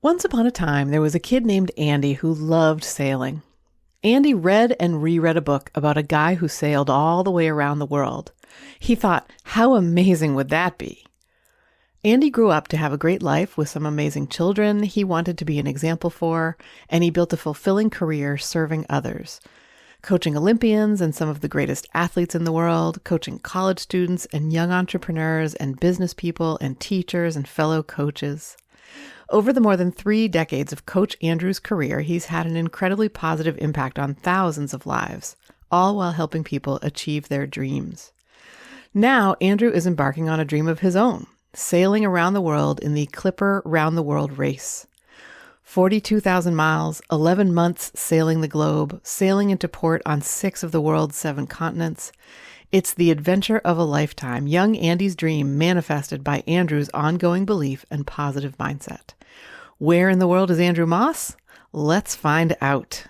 Once upon a time, there was a kid named Andy who loved sailing. Andy read and reread a book about a guy who sailed all the way around the world. He thought, how amazing would that be? Andy grew up to have a great life with some amazing children he wanted to be an example for, and he built a fulfilling career serving others, coaching Olympians and some of the greatest athletes in the world, coaching college students and young entrepreneurs and business people and teachers and fellow coaches. Over the more than 3 decades of Coach Andrew's career, he's had an incredibly positive impact on thousands of lives, all while helping people achieve their dreams. Now, Andrew is embarking on a dream of his own, sailing around the world in the Clipper Round the World race. 42,000 miles, 11 months sailing the globe, sailing into port on 6 of the world's 7 continents. It's the adventure of a lifetime, young Andy's dream manifested by Andrew's ongoing belief and positive mindset. Where in the world is Andrew Moss? Let's find out.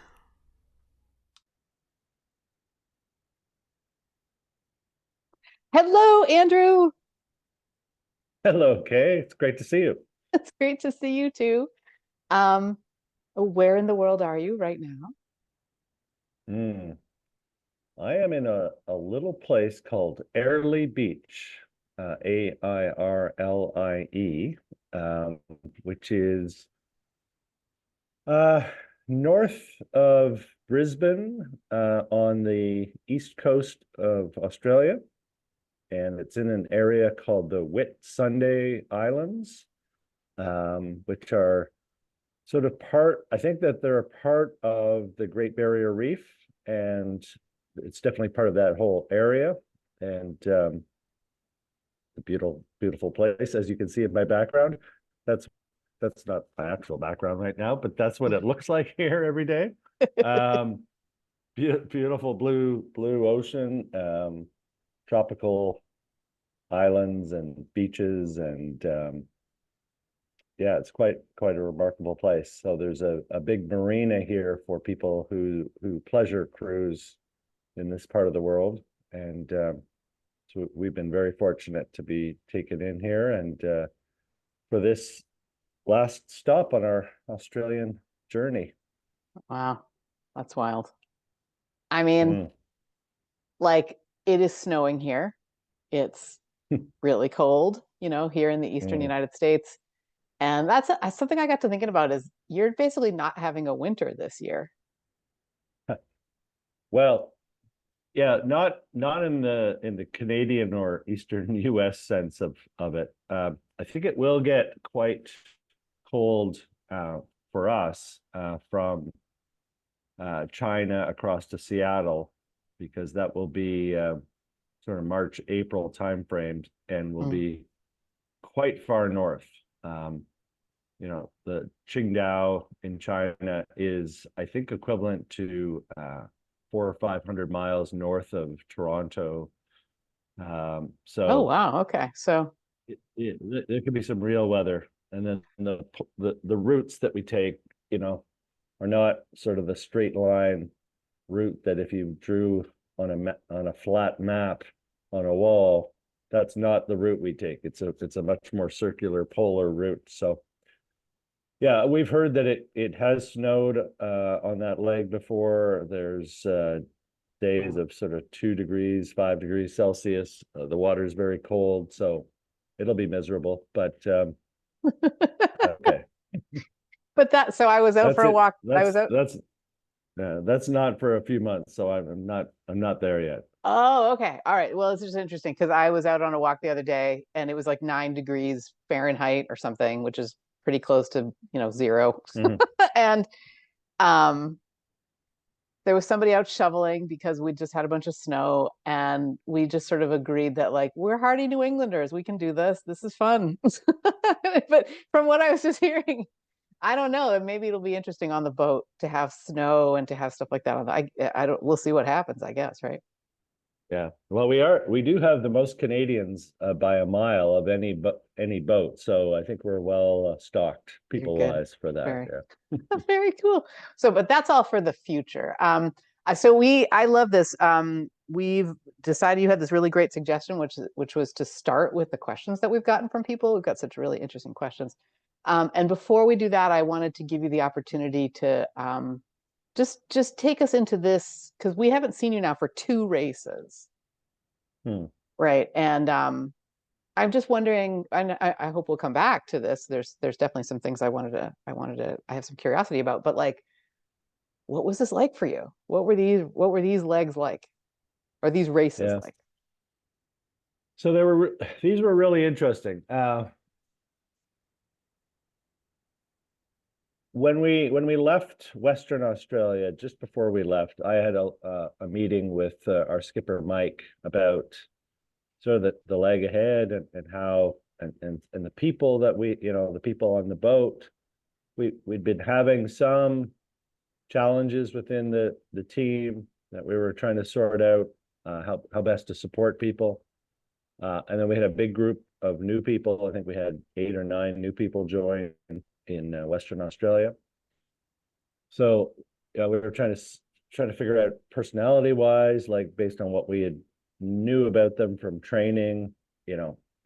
Hello, Andrew. Hello, Kay. It's great to see you. It's great to see you too. Um, where in the world are you right now? Mm. I am in a little place called Airlie Beach, Airlie, which is uh, north of Brisbane, on the east coast of Australia. And it's in an area called the Whitsunday Islands, which are sort of I think that they're a part of the Great Barrier Reef, and it's definitely part of that whole area. And a beautiful place, as you can see in my background. That's that's not my actual background right now, but that's what it looks like here every day. Um, Beautiful blue ocean, tropical islands and beaches, and yeah, it's quite a remarkable place. So there's a big marina here for people who pleasure cruise in this part of the world, and so we've been very fortunate to be taken in here, and for this last stop on our Australian journey. Wow, that's wild. I mean, Mm. like it is snowing here. It's really cold, here in the eastern Mm. United States. And that's something I got to thinking about is you're basically not having a winter this year. Well, yeah, not in the Canadian or Eastern US sense of it. I think it will get quite cold for us from China across to Seattle, because that will be sort of March, April timeframe, and will Mm. be quite far north. The Qingdao in China is, I think, equivalent to 400 or 500 miles north of Toronto. Oh, So wow. Okay. So, there could be some real weather, and then the routes that we take, are not sort of the straight line route that if you drew on a flat map on a wall, that's not the route we take. It's a much more circular polar route. So yeah, we've heard that it has snowed on that leg before. There's days of sort of 2 degrees, 5 degrees Celsius. The water is very cold, so it'll be miserable. But okay, so I was out for that's a it. walk. I was out. That's not for a few months, so I'm not there yet. Oh, okay. All right. Well, it's just interesting because I was out on a walk the other day and it was like 9 degrees Fahrenheit or something, which is pretty close to, zero. Mhm. And um there was somebody out shoveling because we just had a bunch of snow, and we just sort of agreed that like we're hardy New Englanders, we can do this. This is fun. But from what I was just hearing, I don't know. Maybe it'll be interesting on the boat to have snow and to have stuff like that on the, I don't. We'll see what happens, I guess, right? Yeah. Well, we do have the most Canadians by a mile of any boat, so I think we're well stocked You're people good. wise for that. Very, Yeah. very cool. So, but that's all for the future. I love this. We've decided you had this really great suggestion, which was to start with the questions that we've gotten from people. We've got such really interesting questions. And before we do that, I wanted to give you the opportunity to just take us into this, because we haven't seen you now for 2 races, right? And I'm just wondering, and I hope we'll come back to this. There's definitely some things I have some curiosity about, but like, what was this like for you? What were these legs like, or these races Yeah. like? So these were really interesting. When we left Western Australia, just before we left, I had a meeting with our skipper Mike about sort of the leg ahead and how and the people that the people on the boat. We'd been having some challenges within the team that we were trying to sort out, how best to support people. And then we had a big group of new people. I think we had 8 or 9 new people join in Western Australia. So we were trying to figure out personality wise, like based on what we had knew about them from training,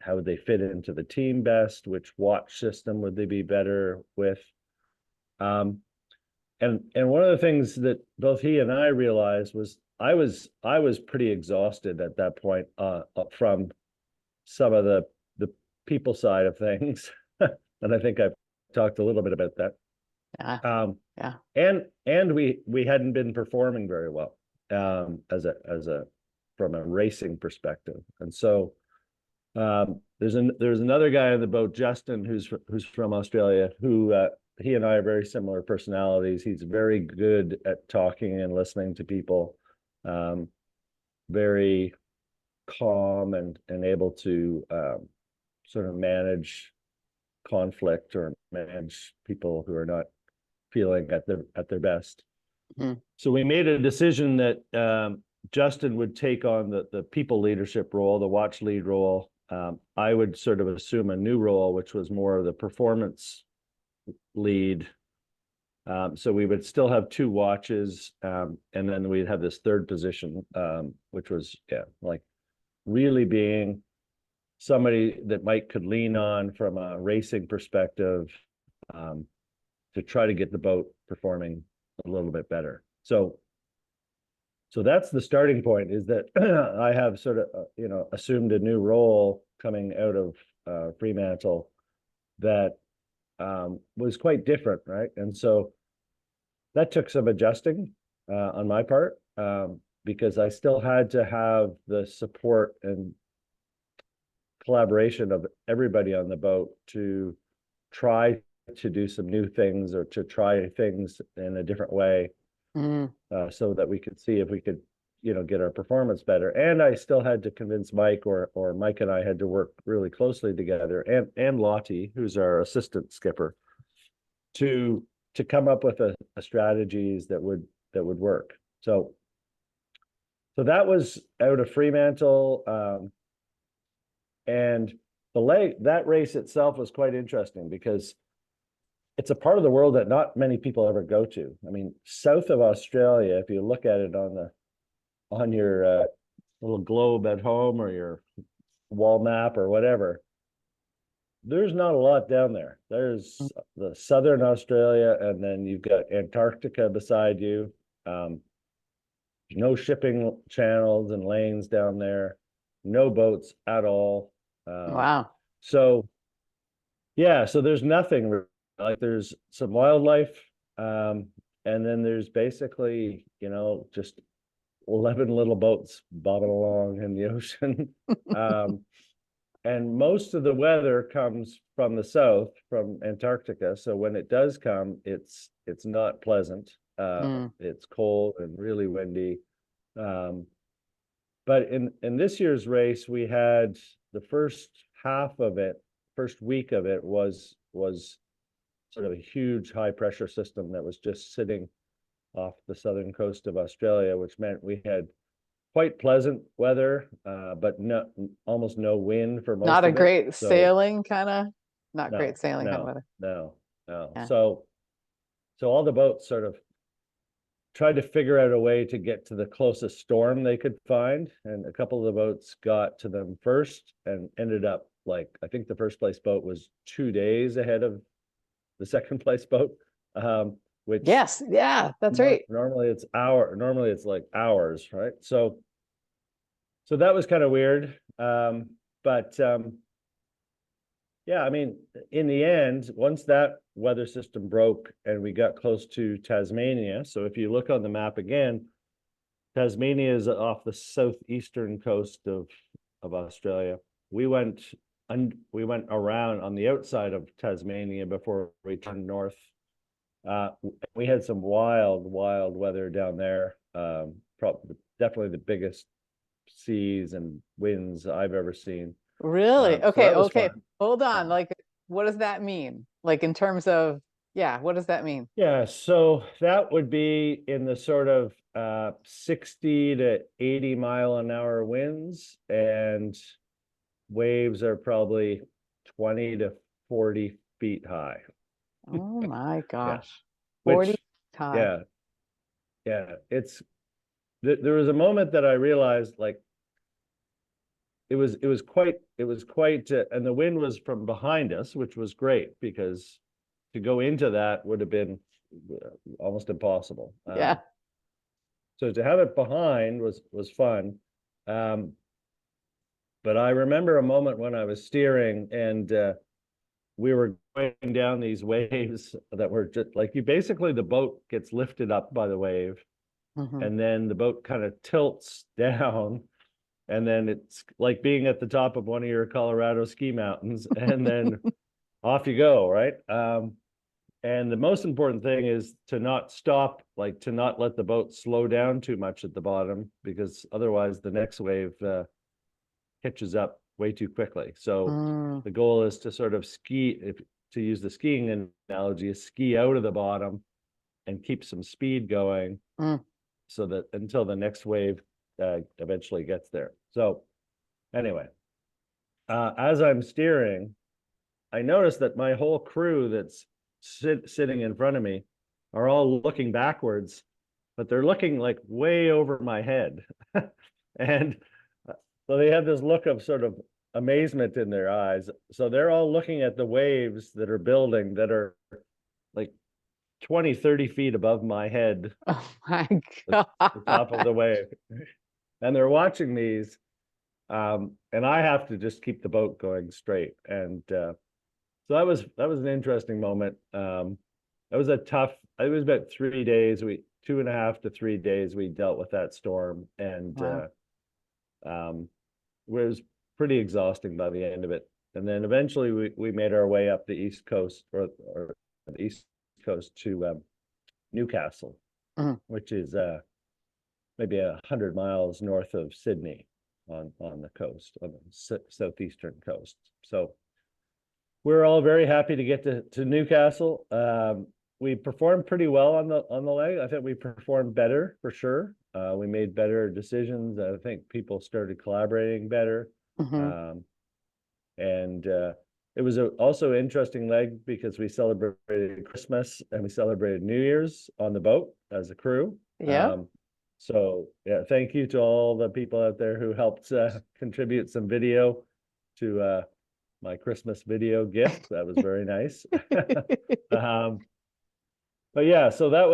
how would they fit into the team best, which watch system would they be better with. And one of the things that both he and I realized was I was pretty exhausted at that point from some of the people side of things. And I think I've talked a little bit about that. Yeah. And we hadn't been performing very well as a from a racing perspective. And so there's another guy on the boat, Justin, who's from Australia, who he and I are very similar personalities. He's very good at talking and listening to people, very calm and able to sort of manage conflict or manage people who are not feeling at their best. Mm-hmm. So we made a decision that Justin would take on the people leadership role, the watch lead role. I would sort of assume a new role, which was more of the performance lead. So we would still have 2 watches, and then we'd have this third position, which was like really being somebody that Mike could lean on from a racing perspective, to try to get the boat performing a little bit better. So that's the starting point, is that I have sort of assumed a new role coming out of Fremantle that was quite different, right? And so that took some adjusting on my part, because I still had to have the support and collaboration of everybody on the boat to try to do some new things or to try things in a different way, so that we could see if we could get our performance better. And I still had to convince Mike, or Mike and I had to work really closely together, and Lottie, who's our assistant skipper, to come up with a strategies that would work. So that was out of Fremantle, and that race itself was quite interesting because it's a part of the world that not many people ever go to. I mean, south of Australia, if you look at it on your little globe at home or your wall map or whatever, there's not a lot down there. There's the southern Australia, and then you've got Antarctica beside you. No shipping channels and lanes down there, no boats at all. Wow. So there's nothing. Like, there's some wildlife, and then there's basically just 11 little boats bobbing along in the ocean. And most of the weather comes from the south, from Antarctica. So when it does come, it's not pleasant. It's cold and really windy. But in this year's race, we had the first week of it was sort of a huge high pressure system that was just sitting off the southern coast of Australia, which meant we had quite pleasant weather, but almost no wind for most Not a of it. great sailing kind of, not No, great sailing kind of no, weather. no. Yeah. So all the boats sort of tried to figure out a way to get to the closest storm they could find, and a couple of the boats got to them first and ended up, like, I think the first place boat was 2 days ahead of the second place boat, which Yes, yeah, that's right. normally it's like hours, right? So that was kind of weird. But yeah, I mean, in the end, once that weather system broke and we got close to Tasmania, so if you look on the map again, Tasmania is off the southeastern coast of Australia. We went around on the outside of Tasmania before we turned north. We had some wild weather down there. Probably definitely the biggest seas and winds I've ever seen. Really? So Okay, that was okay. fun. Hold on. Like, what does that mean? Like in terms of, yeah, what does that mean? Yeah, so that would be in the sort of 60 to 80 mile an hour winds, and waves are probably 20 to 40 feet high. Oh my Yeah, gosh. 40 which, high. yeah, yeah, there was a moment that I realized, like, it was quite and the wind was from behind us, which was great because to go into that would have been almost impossible. Yeah. So to have it behind was fun. Um, but I remember a moment when I was steering and we were going down these waves that were just like, the boat gets lifted up by the wave, Hmm. and then the boat kind of tilts down, and then it's like being at the top of one of your Colorado ski mountains, and then off you go, right? And the most important thing is to not stop, like to not let the boat slow down too much at the bottom, because otherwise the next wave hitches up way too quickly. So Mm, the goal is to sort of to use the skiing analogy, is ski out of the bottom and keep some speed going mm. so that until the next wave eventually gets there. So anyway, as I'm steering, I noticed that my whole crew that's sitting in front of me are all looking backwards, but they're looking like way over my head. And so they have this look of sort of amazement in their eyes. So they're all looking at the waves that are building that are like 20, 30 feet above my head, Oh my the top of God. the wave. And they're watching these. And I have to just keep the boat going straight. And so that was an interesting moment. That was it was about 3 days. 2.5 to 3 days we dealt with that storm. And Wow. um, it was pretty exhausting by the end of it. And then eventually we made our way up the east coast, or the east coast to Newcastle, Mhm. which is maybe 100 miles north of Sydney on the coast, on the southeastern coast. So we're all very happy to get to Newcastle. We performed pretty well on the leg. I think we performed better for sure. We made better decisions. I think people started collaborating better. Mhm. Um, and it was also an interesting leg because we celebrated Christmas and we celebrated New Year's on the boat as a crew. Yeah. So yeah, thank you to all the people out there who helped contribute some video to my Christmas video gift. That was very nice. um, but yeah, so that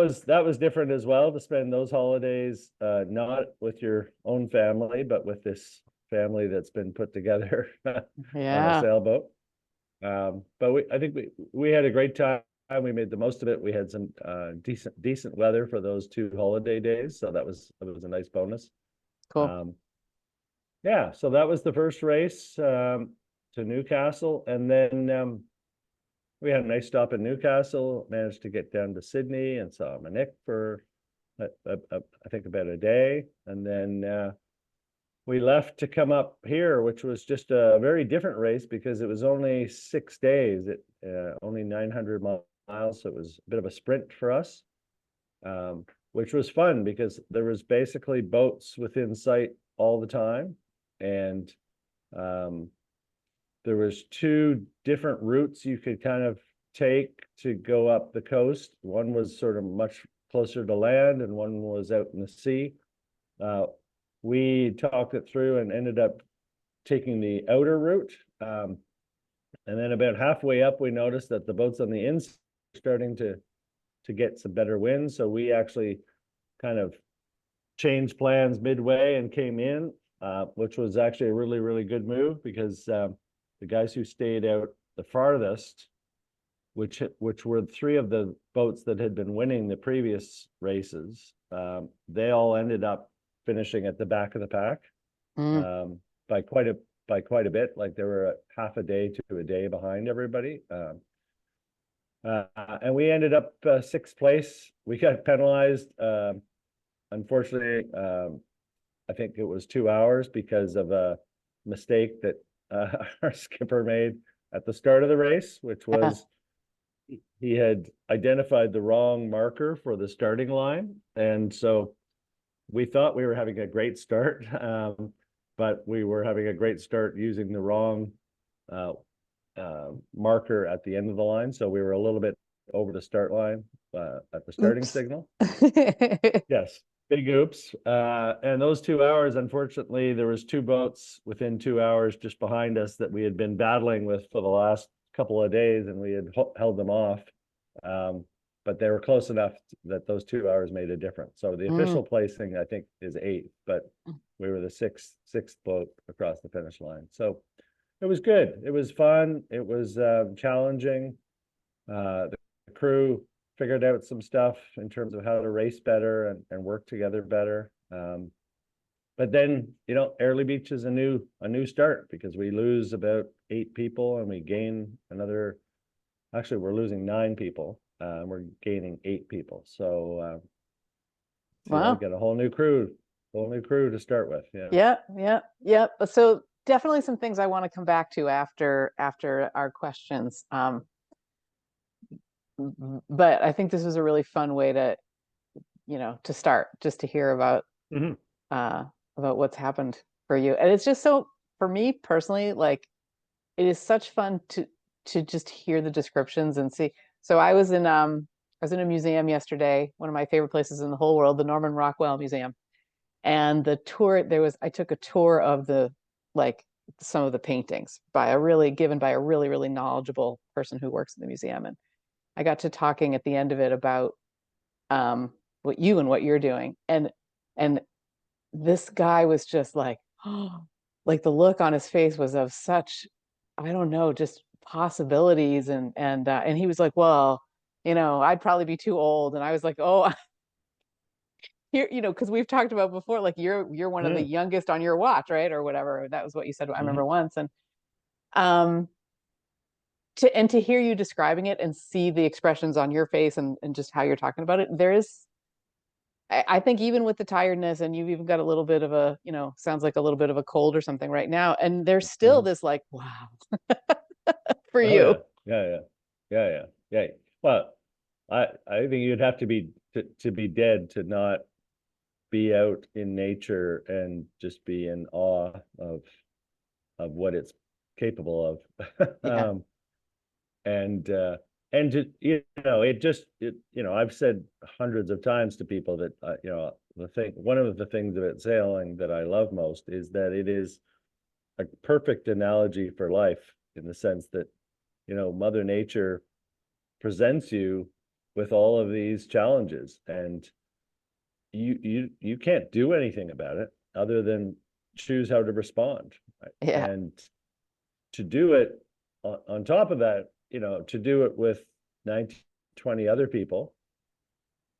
was different as well, to spend those holidays not with your own family, but with this family that's been put together on a Yeah. sailboat. But I think we had a great time. We made the most of it. We had some decent weather for those 2 holiday days, so that was a nice bonus. Cool. Um, yeah, so that was the first race to Newcastle, and then we had a nice stop in Newcastle. Managed to get down to Sydney and saw Monique for I think about a day, and then we left to come up here, which was just a very different race because it was only 6 days. Only 900 miles, so it was a bit of a sprint for us, which was fun because there was basically boats within sight all the time, and um, there was two different routes you could kind of take to go up the coast. One was sort of much closer to land, and one was out in the sea. Uh, we talked it through and ended up taking the outer route. And then about halfway up, we noticed that the boats on the inside starting to get some better winds. So we actually kind of changed plans midway and came in, which was actually a really, really good move because the guys who stayed out the farthest, which were three of the boats that had been winning the previous races, they all ended up finishing at the back of the pack by quite a bit. Like they were half a day to a day behind everybody. And we ended up sixth place. We got penalized. Unfortunately, I think it was 2 hours because of a mistake that our skipper made at the start of the race, which was he had identified the wrong marker for the starting line. And so we thought we were having a great start, but we were having a great start using the wrong marker at the end of the line. So we were a little bit over the start line at the starting signal. Yes, big oops. And those 2 hours, unfortunately, there was two boats within 2 hours just behind us that we had been battling with for the last couple of days, and we had held them off. But they were close enough that those 2 hours made a difference. So the official placing, I think, is 8th, but we were the sixth boat across the finish line. So it was good. It was fun. It was challenging. The crew figured out some stuff in terms of how to race better and work together better. But then, Airlie Beach is a new start because we lose about 8 people and we gain another. Actually, we're losing 9 people. We're gaining 8 people. So wow, we got a whole new crew to start with. Yeah. So definitely some things I want to come back to after our questions. But I think this was a really fun way to, to start, just to hear about what's happened for you. And it's just so, for me personally, like, it is such fun to just hear the descriptions and see. So I was in a museum yesterday, one of my favorite places in the whole world, the Norman Rockwell Museum. And the tour, I took a tour of some of the paintings given by a really, really knowledgeable person who works in the museum. And I got to talking at the end of it about what you're doing. And this guy was just like, oh, like the look on his face was of such, I don't know, just possibilities. And he was like, well, I'd probably be too old. And I was like, oh, here, because we've talked about before, like you're one of the youngest on your watch, right? Or whatever. That was what you said. I remember once. And to hear you describing it and see the expressions on your face and just how you're talking about it, I think even with the tiredness, and you've even got a little bit of a, sounds like a little bit of a cold or something right now, and there's still this like, wow, for you. Yeah. Well, I think you'd have to be dead to not be out in nature and just be in awe of what it's capable of. Yeah. And I've said hundreds of times to people that one of the things about sailing that I love most is that it is a perfect analogy for life, in the sense that Mother Nature presents you with all of these challenges, and you can't do anything about it other than choose how to respond. Right? Yeah. And to do it on top of that, to do it with 19, 20 other people,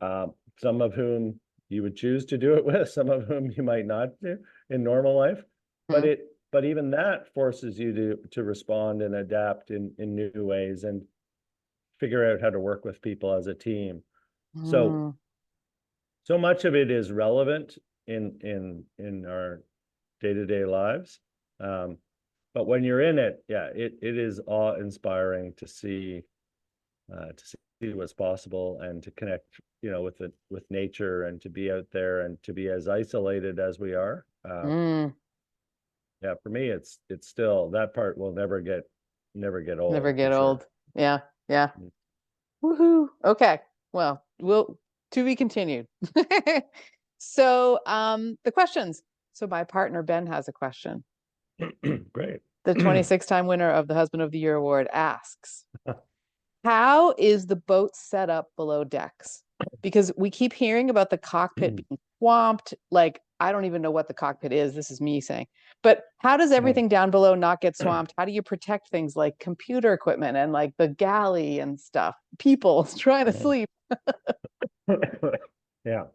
some of whom you would choose to do it with, some of whom you might not do in normal life. But even that forces you to respond and adapt in new ways and figure out how to work with people as a team. So much of it is relevant in our day-to-day lives. But when you're in it, it is awe-inspiring to see what's possible and to connect, with nature, and to be out there and to be as isolated as we are. Yeah, for me, it's still, that part will never get old. Never get sure. old. Yeah. Woohoo. Okay. Well, to be continued. So, the questions. So my partner, Ben, has a question. Great. The 26-time winner of the Husband of the Year award asks, how is the boat set up below decks? Because we keep hearing about the cockpit being swamped. Like, I don't even know what the cockpit is. This is me saying. But how does everything down below not get swamped? How do you protect things like computer equipment and like the galley and stuff? People trying to sleep. Yeah,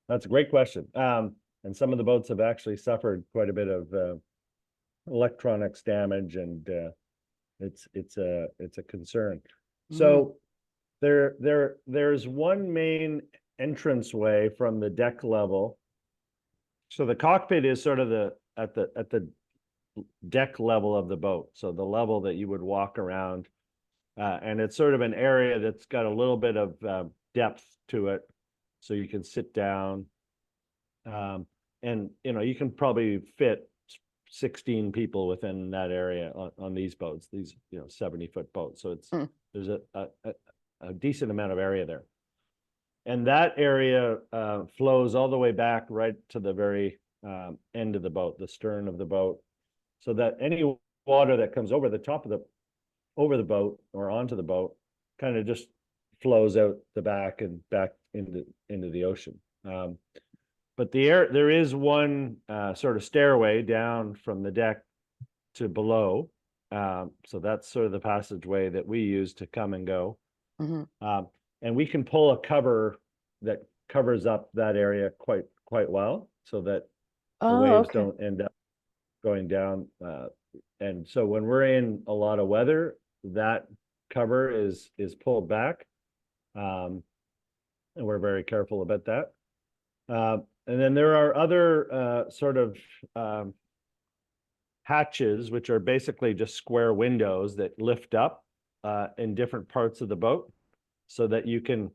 that's a great question. And some of the boats have actually suffered quite a bit of electronics damage, and it's a concern. So there's one main entranceway from the deck level. So the cockpit is sort of at the deck level of the boat, so the level that you would walk around, and it's sort of an area that's got a little bit of depth to it, so you can sit down, and you can probably fit 16 people within that area on these boats, these 70-foot boats. So there's a decent amount of area there. And that area flows all the way back right to the very end of the boat, the stern of the boat, so that any water that comes over the top of over the boat or onto the boat kind of just flows out the back and back into the ocean. But there is one sort of stairway down from the deck to below. So that's sort of the passageway that we use to come and go. And we can pull a cover that covers up that area quite well, so that the waves don't end up going down. And so when we're in a lot of weather, that cover is pulled back. And we're very careful about that. And then there are other sort of hatches, which are basically just square windows that lift up in different parts of the boat, so that you can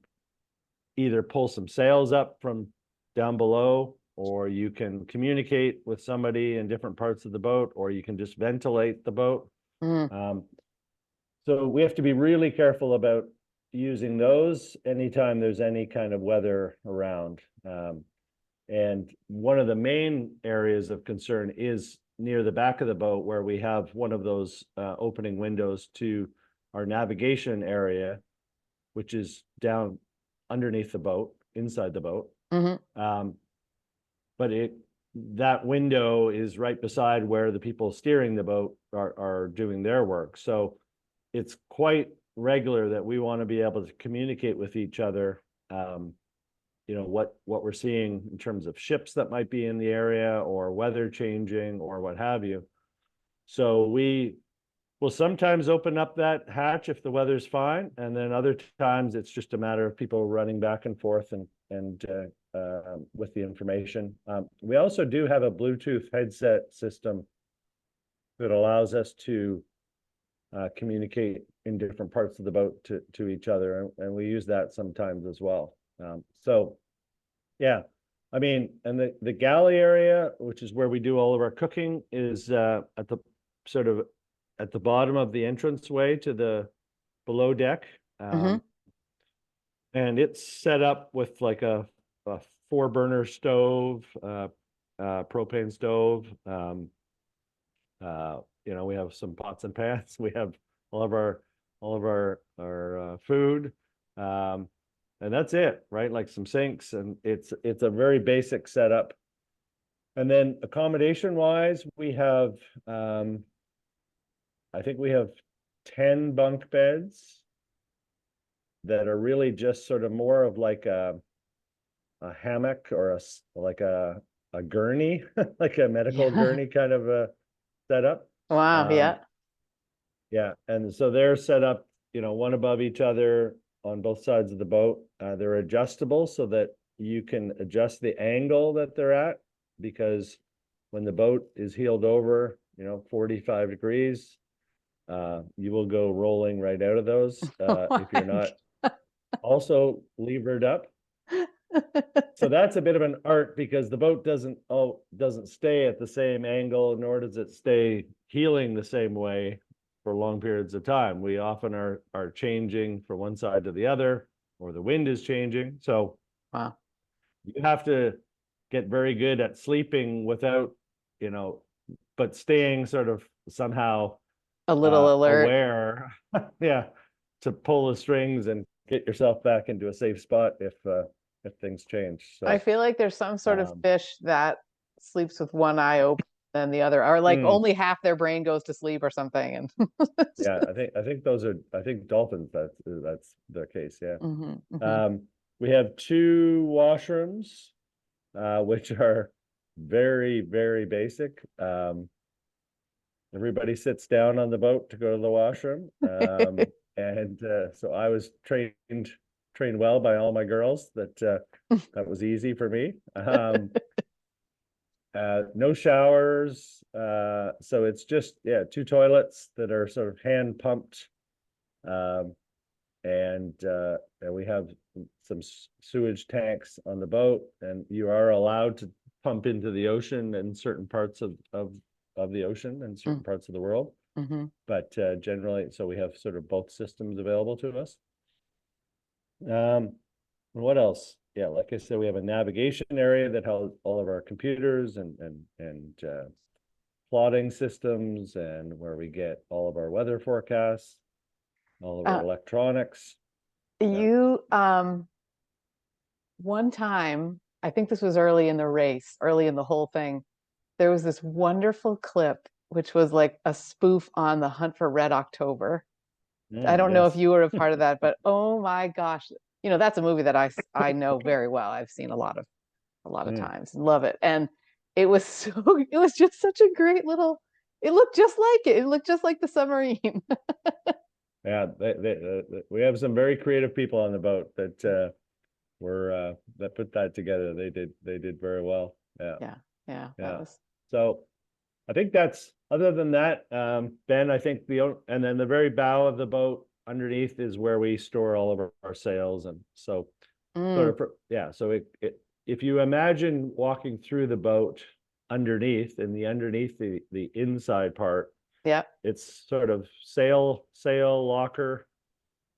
either pull some sails up from down below, or you can communicate with somebody in different parts of the boat, or you can just ventilate the boat. So we have to be really careful about using those anytime there's any kind of weather around. And one of the main areas of concern is near the back of the boat, where we have one of those opening windows to our navigation area, which is down underneath the boat, inside the boat. But that window is right beside where the people steering the boat are doing their work. So it's quite regular that we want to be able to communicate with each other, what we're seeing in terms of ships that might be in the area, or weather changing, or what have you. So we will sometimes open up that hatch if the weather's fine, and then other times it's just a matter of people running back and forth and with the information. We also do have a Bluetooth headset system that allows us to communicate in different parts of the boat to each other, and we use that sometimes as well. So yeah, I mean, and the galley area, which is where we do all of our cooking, is at the sort of at the bottom of the entranceway to the below deck. And it's set up with like a 4-burner stove, propane stove. We have some pots and pans. We have all of our food. And that's it, right? Like some sinks, and it's a very basic setup. And then accommodation wise, we have I think we have 10 bunk beds that are really just sort of more of like a hammock, or like a gurney, like a medical gurney kind of a setup. Wow. Yeah. And so they're set up, one above each other on both sides of the boat. They're adjustable so that you can adjust the angle that they're at, because when the boat is heeled over, 45 degrees, you will go rolling right out of those if you're not also levered up. So that's a bit of an art, because the boat doesn't stay at the same angle, nor does it stay heeling the same way for long periods of time. We often are changing from one side to the other, or the wind is changing. So you have to get very good at sleeping without, but staying sort of somehow a little alert. aware. Yeah. to pull the strings and get yourself back into a safe spot if things change. I So feel like there's some sort of um, fish that sleeps with one eye open and the other, or like mm, only half their brain goes to sleep or something. And yeah, I think those are I think dolphins that's the case. Yeah. hmm hmm Um, we have two washrooms, which are very, very basic. Everybody sits down on the boat to go to the washroom. And so I was trained well by all my girls that was easy for me. No showers. So it's just, yeah, two toilets that are sort of hand pumped. Um, and we have some sewage tanks on the boat, and you are allowed to pump into the ocean in certain parts of the ocean and certain parts of the world. hmm But generally, so we have sort of both systems available to us. Um, what else? Yeah, like I said, we have a navigation area that has all of our computers and plotting systems, and where we get all of our weather forecasts, all of our Uh, electronics. Yeah. you one time, I think this was early in the race, early in the whole thing, there was this wonderful clip which was like a spoof on the Hunt for Red October. I don't know if Yes. you were a part of that, but oh my gosh, that's a movie that I know very well. I've seen a lot of Mm. times. Love it. And it was so it was just such a great little, it looked just like it. It looked just like the submarine. Yeah, we have some very creative people on the boat that put that together. They did very well. Yeah, Yeah, yeah, that yeah. was So I think that's other than that, Ben, I think and then the very bow of the boat underneath is where we store all of our sails. And so mm, yeah, so if you imagine walking through the boat underneath, and underneath the inside part, yeah. it's sort of sail locker,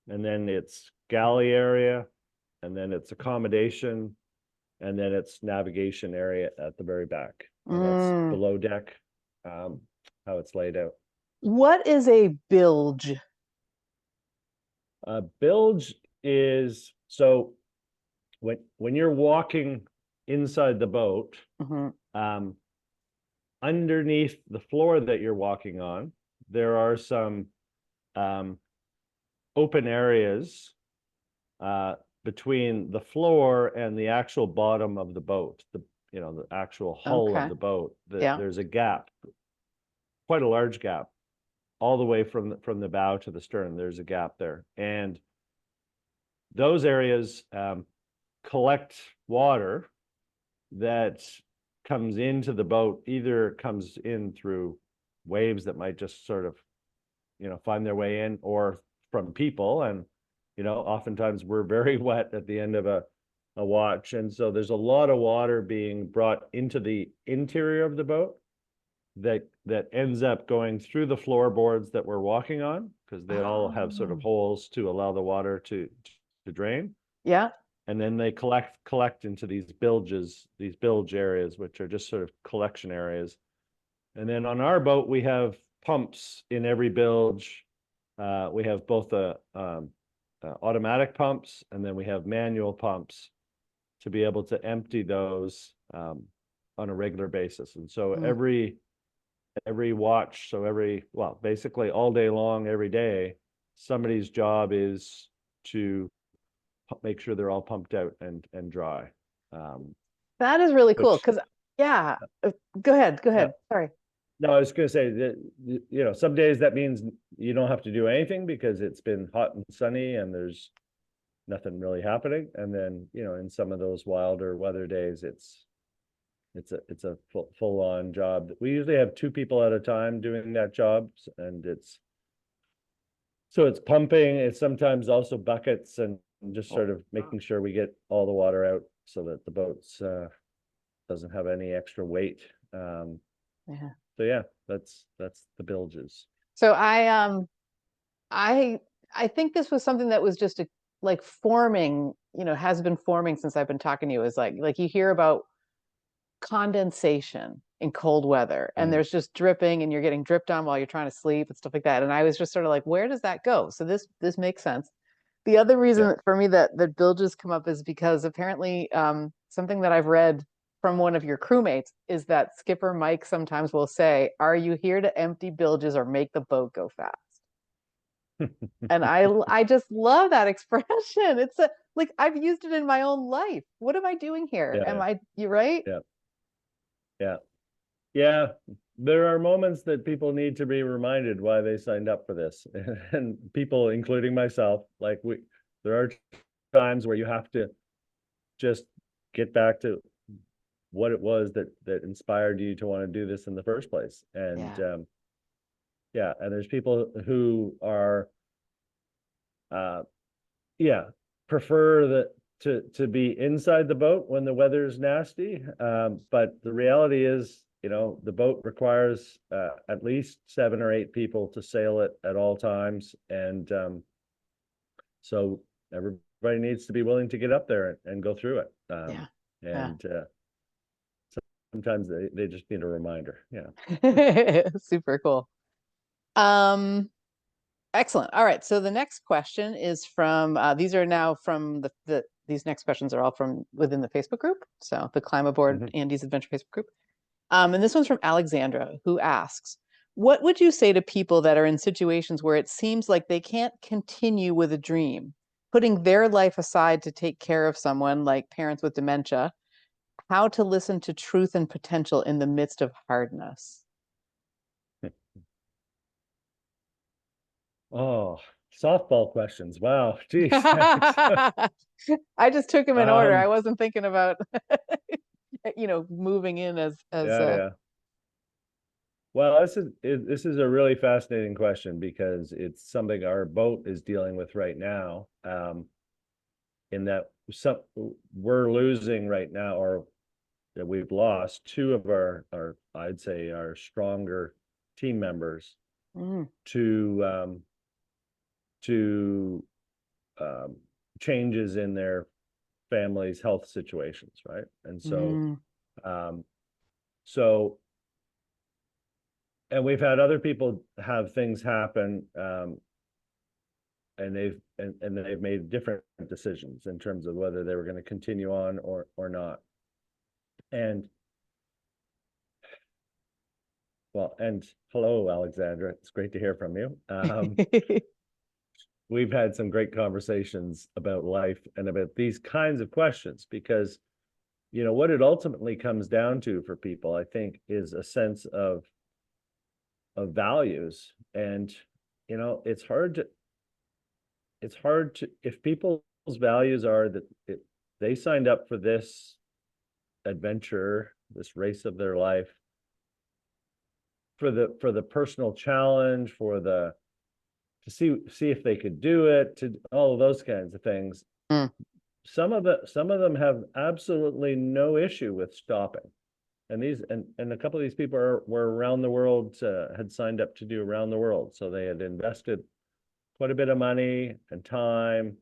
and then it's galley area, and then it's accommodation, and then it's navigation area at the very back. And that's Mm. below deck, um, how it's laid out. What is a bilge? Bilge is so when you're walking inside the boat, hmm um, underneath the floor that you're walking on, there are some um, open areas uh, between the floor and the actual bottom of the boat, the actual hull of Okay. the boat. Yeah. There's a gap, quite a large gap, all the way from the bow to the stern. There's a gap there, and those areas collect water that comes into the boat. Either comes in through waves that might just sort of find their way in, or from people. And oftentimes we're very wet at the end of a watch, and so there's a lot of water being brought into the interior of the boat that ends up going through the floorboards that we're walking on, because they all have sort of Oh, holes to allow the water to drain. yeah. And then they collect into these bilge areas, which are just sort of collection areas. And then on our boat, we have pumps in every bilge. We have both automatic pumps, and then we have manual pumps to be able to empty those on a regular basis. And so Mm. every watch, well, basically all day long, every day, somebody's job is to make sure they're all pumped out and dry. Um, That is really cool which because, yeah. Go ahead. Go Yeah, ahead. Sorry. no, I was going to say that some days that means you don't have to do anything because it's been hot and sunny and there's nothing really happening. And then in some of those wilder weather days, it's a full on job. We usually have two people at a time doing that job, and it's pumping. It's sometimes also buckets, and just Oh, sort of making sure we get all the water out so that the boats doesn't have any extra weight. yeah. So yeah, that's the bilges. So I I think this was something that was just like forming, has been forming since I've been talking to you. Is like you hear about condensation in cold weather, and there's just dripping, and you're getting dripped on while you're trying to sleep and stuff like that. And I was just sort of like, where does that go? So this makes sense. The other Yeah. reason for me that bilges come up is because apparently something that I've read from one of your crewmates is that Skipper Mike sometimes will say, "Are you here to empty bilges or make the boat go fast?" And I just love that expression. It's a like I've used it in my own life. What am I doing here? Am Yeah. I you right? Yeah. Yeah. Yeah. There are moments that people need to be reminded why they signed up for this. And people, including myself, like there are times where you have to just get back to what it was that inspired you to want to do this in the first place. And Yeah. yeah, and there's people who are yeah, prefer that to be inside the boat when the weather's nasty. But the reality is, the boat requires at least 7 or 8 people to sail it at all times. And so everybody needs to be willing to get up there and go through it. Yeah. And sometimes they just need a reminder. Yeah. Yeah. Super cool. Excellent. All right. So the next question is from these are now from these next questions are all from within the Facebook group. So the Climb Aboard Andy's Adventure Facebook group. And this one's from Alexandra, who asks, what would you say to people that are in situations where it seems like they can't continue with a dream, putting their life aside to take care of someone like parents with dementia, how to listen to truth and potential in the midst of hardness? Oh, softball questions. Wow. Geez. I just took them in order. I Um, wasn't thinking about, moving in as yeah, yeah. Well, this is a really fascinating question because it's something our boat is dealing with right now. In that we're losing right now, or that we've lost 2 of our I'd say our stronger team members mm, to to changes in their family's health situations, right? And so mm, um, so and we've had other people have things happen, and they've made different decisions in terms of whether they were going to continue on or not. And well, and hello, Alexandra. It's great to hear from you. We've had some great conversations about life and about these kinds of questions because, what it ultimately comes down to for people, I think, is a sense of values. And, it's hard to, if people's values are that they signed up for this adventure, this race of their life, for the personal challenge, to see if they could do it, to all of those kinds of things. mm, Some of them have absolutely no issue with stopping. And a couple of these people were around the world, had signed up to do around the world. So they had invested quite a bit of money and time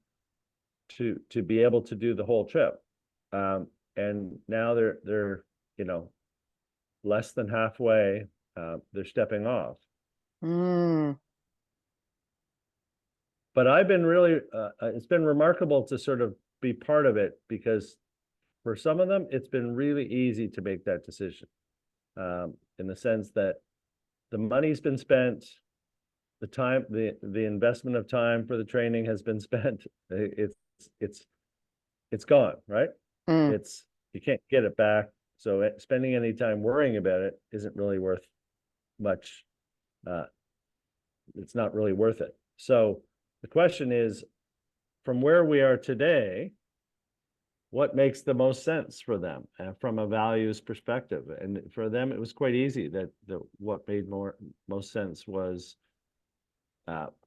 to be able to do the whole trip. And now they're less than halfway. They're stepping off. mm, But I've been really it's been remarkable to sort of be part of it because for some of them it's been really easy to make that decision, in the sense that the money's been spent, the time, the investment of time for the training has been spent. It's gone, right? mm, It's You can't get it back. So spending any time worrying about it isn't really worth much. It's not really worth it. So the question is, from where we are today, what makes the most sense for them from a values perspective? And for them, it was quite easy that what made most sense was,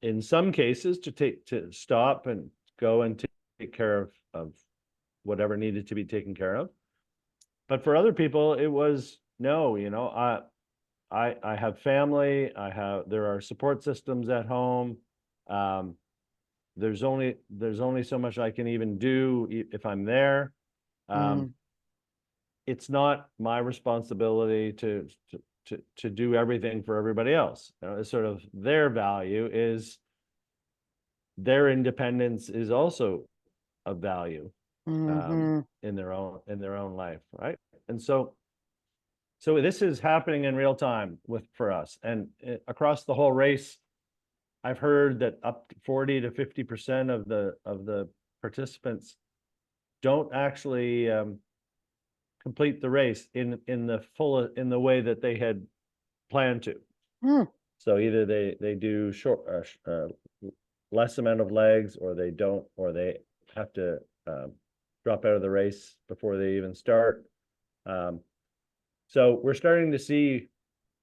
in some cases, to stop and go and take care of whatever needed to be taken care of. But for other people, it was no. I have family. There are support systems at home. There's only so much I can even do if I'm there. mm, it's not my responsibility to do everything for everybody else. It's sort of their value is their independence is also a value in their own life, right? And so this is happening in real time for us, and across the whole race, I've heard that up to 40 to 50% of the participants don't actually complete the race in the way that they had planned to. So either they do less amount of legs, or they don't, or they have to drop out of the race before they even start. So we're starting to see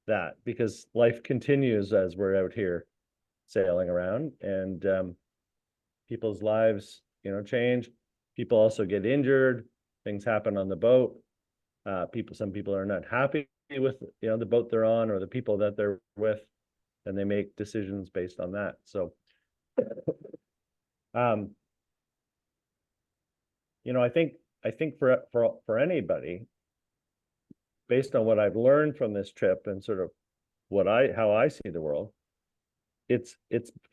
that, because life continues as we're out here sailing around, and people's lives, change. People also get injured. Things happen on the boat. Some people are not happy with, the boat they're on or the people that they're with, and they make decisions based on that. So, I think for anybody, based on what I've learned from this trip and sort of how I see the world, it's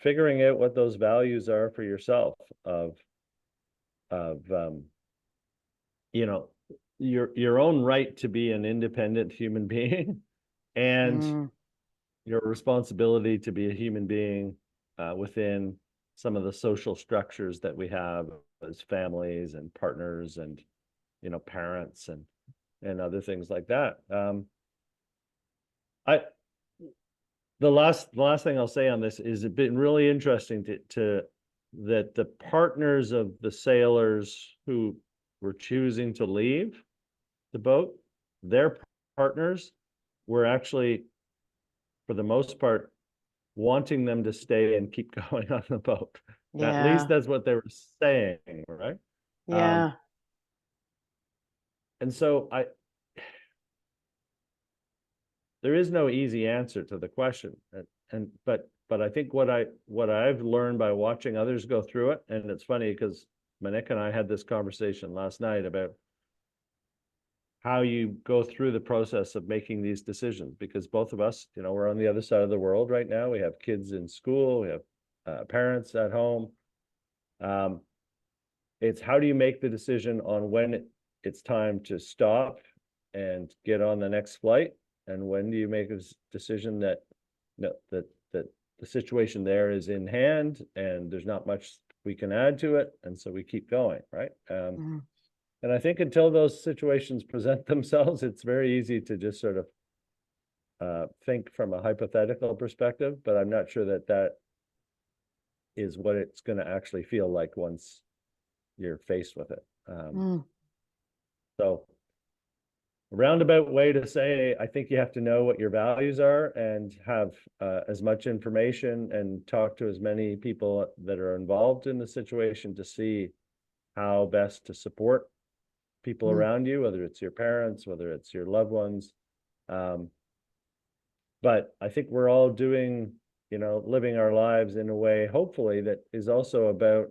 figuring out what those values are for yourself of your own right to be an independent human being, and your responsibility to be a human being within some of the social structures that we have as families and partners and parents and other things like that. The last thing I'll say on this is it's been really interesting to that the partners of the sailors who were choosing to leave the boat, their partners were actually, for the most part, wanting them to stay and keep going on the boat. Yeah. At least that's what they were saying, right? Yeah. And so there is no easy answer to the question, but I think what I've learned by watching others go through it, and it's funny because Monique and I had this conversation last night about how you go through the process of making these decisions, because both of us, we're on the other side of the world right now. We have kids in school, we have parents at home. It's how do you make the decision on when it's time to stop and get on the next flight, and when do you make a decision that the situation there is in hand and there's not much we can add to it, and so we keep going, right? And I think until those situations present themselves, it's very easy to just sort of think from a hypothetical perspective, but I'm not sure that is what it's going to actually feel like once you're faced with it. So a roundabout way to say, I think you have to know what your values are and have as much information and talk to as many people that are involved in the situation to see how best to support people around you, whether it's your parents, whether it's your loved ones. But I think we're all doing, living our lives in a way, hopefully, that is also about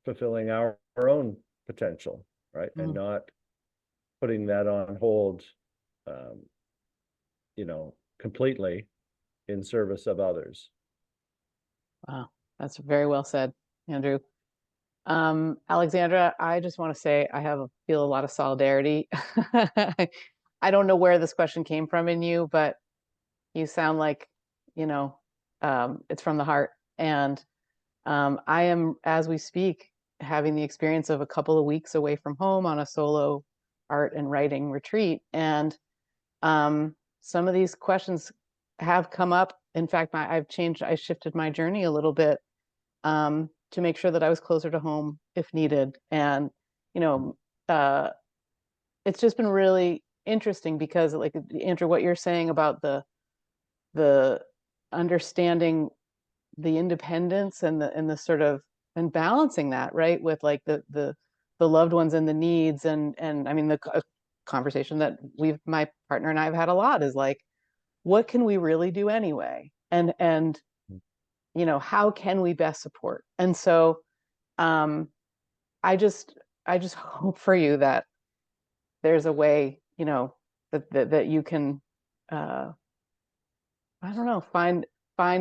fulfilling our own potential, right? And not putting that on hold, completely in service of others. Wow, that's very well said, Andrew. Alexandra, I just want to say I feel a lot of solidarity. I don't know where this question came from in you, but you sound like, it's from the heart. And I am, as we speak, having the experience of a couple of weeks away from home on a solo art and writing retreat. And some of these questions have come up. In fact, I shifted my journey a little bit to make sure that I was closer to home if needed. And, it's just been really interesting because, like, Andrew, what you're saying about the understanding the independence and the sort of, and balancing that, right, with like the loved ones and the needs, and I mean, the conversation that my partner and I have had a lot is like, what can we really do anyway? And how can we best support? And so I just hope for you that there's a way you know, that you can, uh, I don't know, find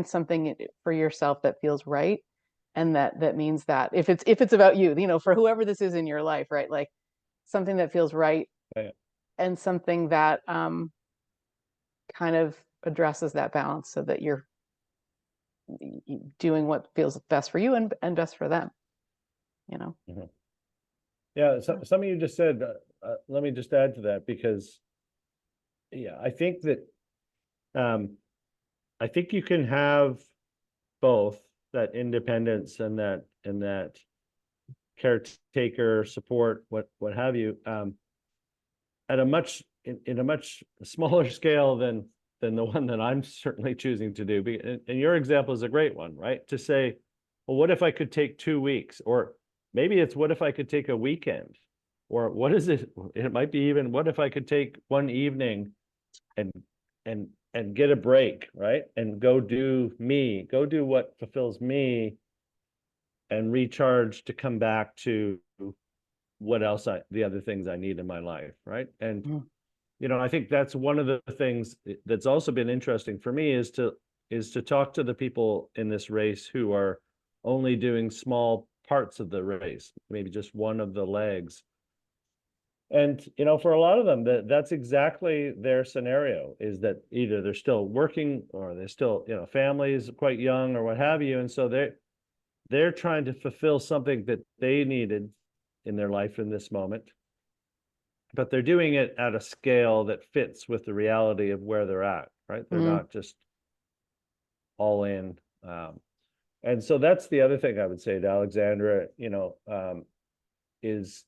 something for yourself that feels right. And that means that if it's about you, for whoever this is in your life, right? Like something that feels right Yeah. and something that kind of addresses that balance so that you're doing what feels best for you and best for them, you know? Mhm. Yeah, so, something you just said, let me just add to that, because yeah, um, I think you can have both that independence and that caretaker support, what have you, at in a much smaller scale than the one that I'm certainly choosing to do. And your example is a great one, right? To say, well, what if I could take 2 weeks? Or maybe it's what if I could take a weekend? Or what is it? It might be even what if I could take one evening and and get a break, right? And go do what fulfills me and recharge to come back to what else the other things I need in my life, right? And Mm. I think that's one of the things that's also been interesting for me is to talk to the people in this race who are only doing small parts of the race, maybe just one of the legs. And for a lot of them, that's exactly their scenario, is that either they're still working or they're still, families quite young or what have you. And so they're trying to fulfill something that they needed in their life in this moment, but they're doing it at a scale that fits with the reality of where they're at, right? They're Mm. not just all in. And so that's the other thing I would say to Alexandra, is,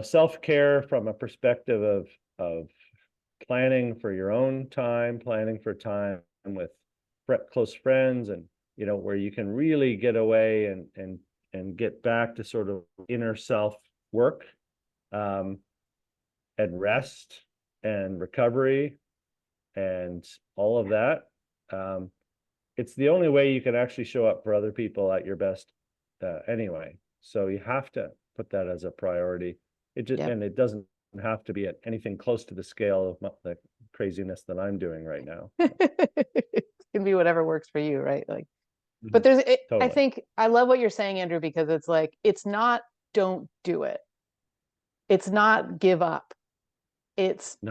self-care from a perspective of planning for your own time, planning for time with close friends, and, where you can really get away and get back to sort of inner self work, um, and rest and recovery and all of that. Um, it's the only way you can actually show up for other people at your best, anyway. So you have to put that as a priority. Yep. And it doesn't have to be at anything close to the scale of the craziness that I'm doing right now. It can be whatever works for you, right? Like, but Mhm. I Totally. think I love what you're saying, Andrew, because it's like, it's not don't do it. It's not give up. No.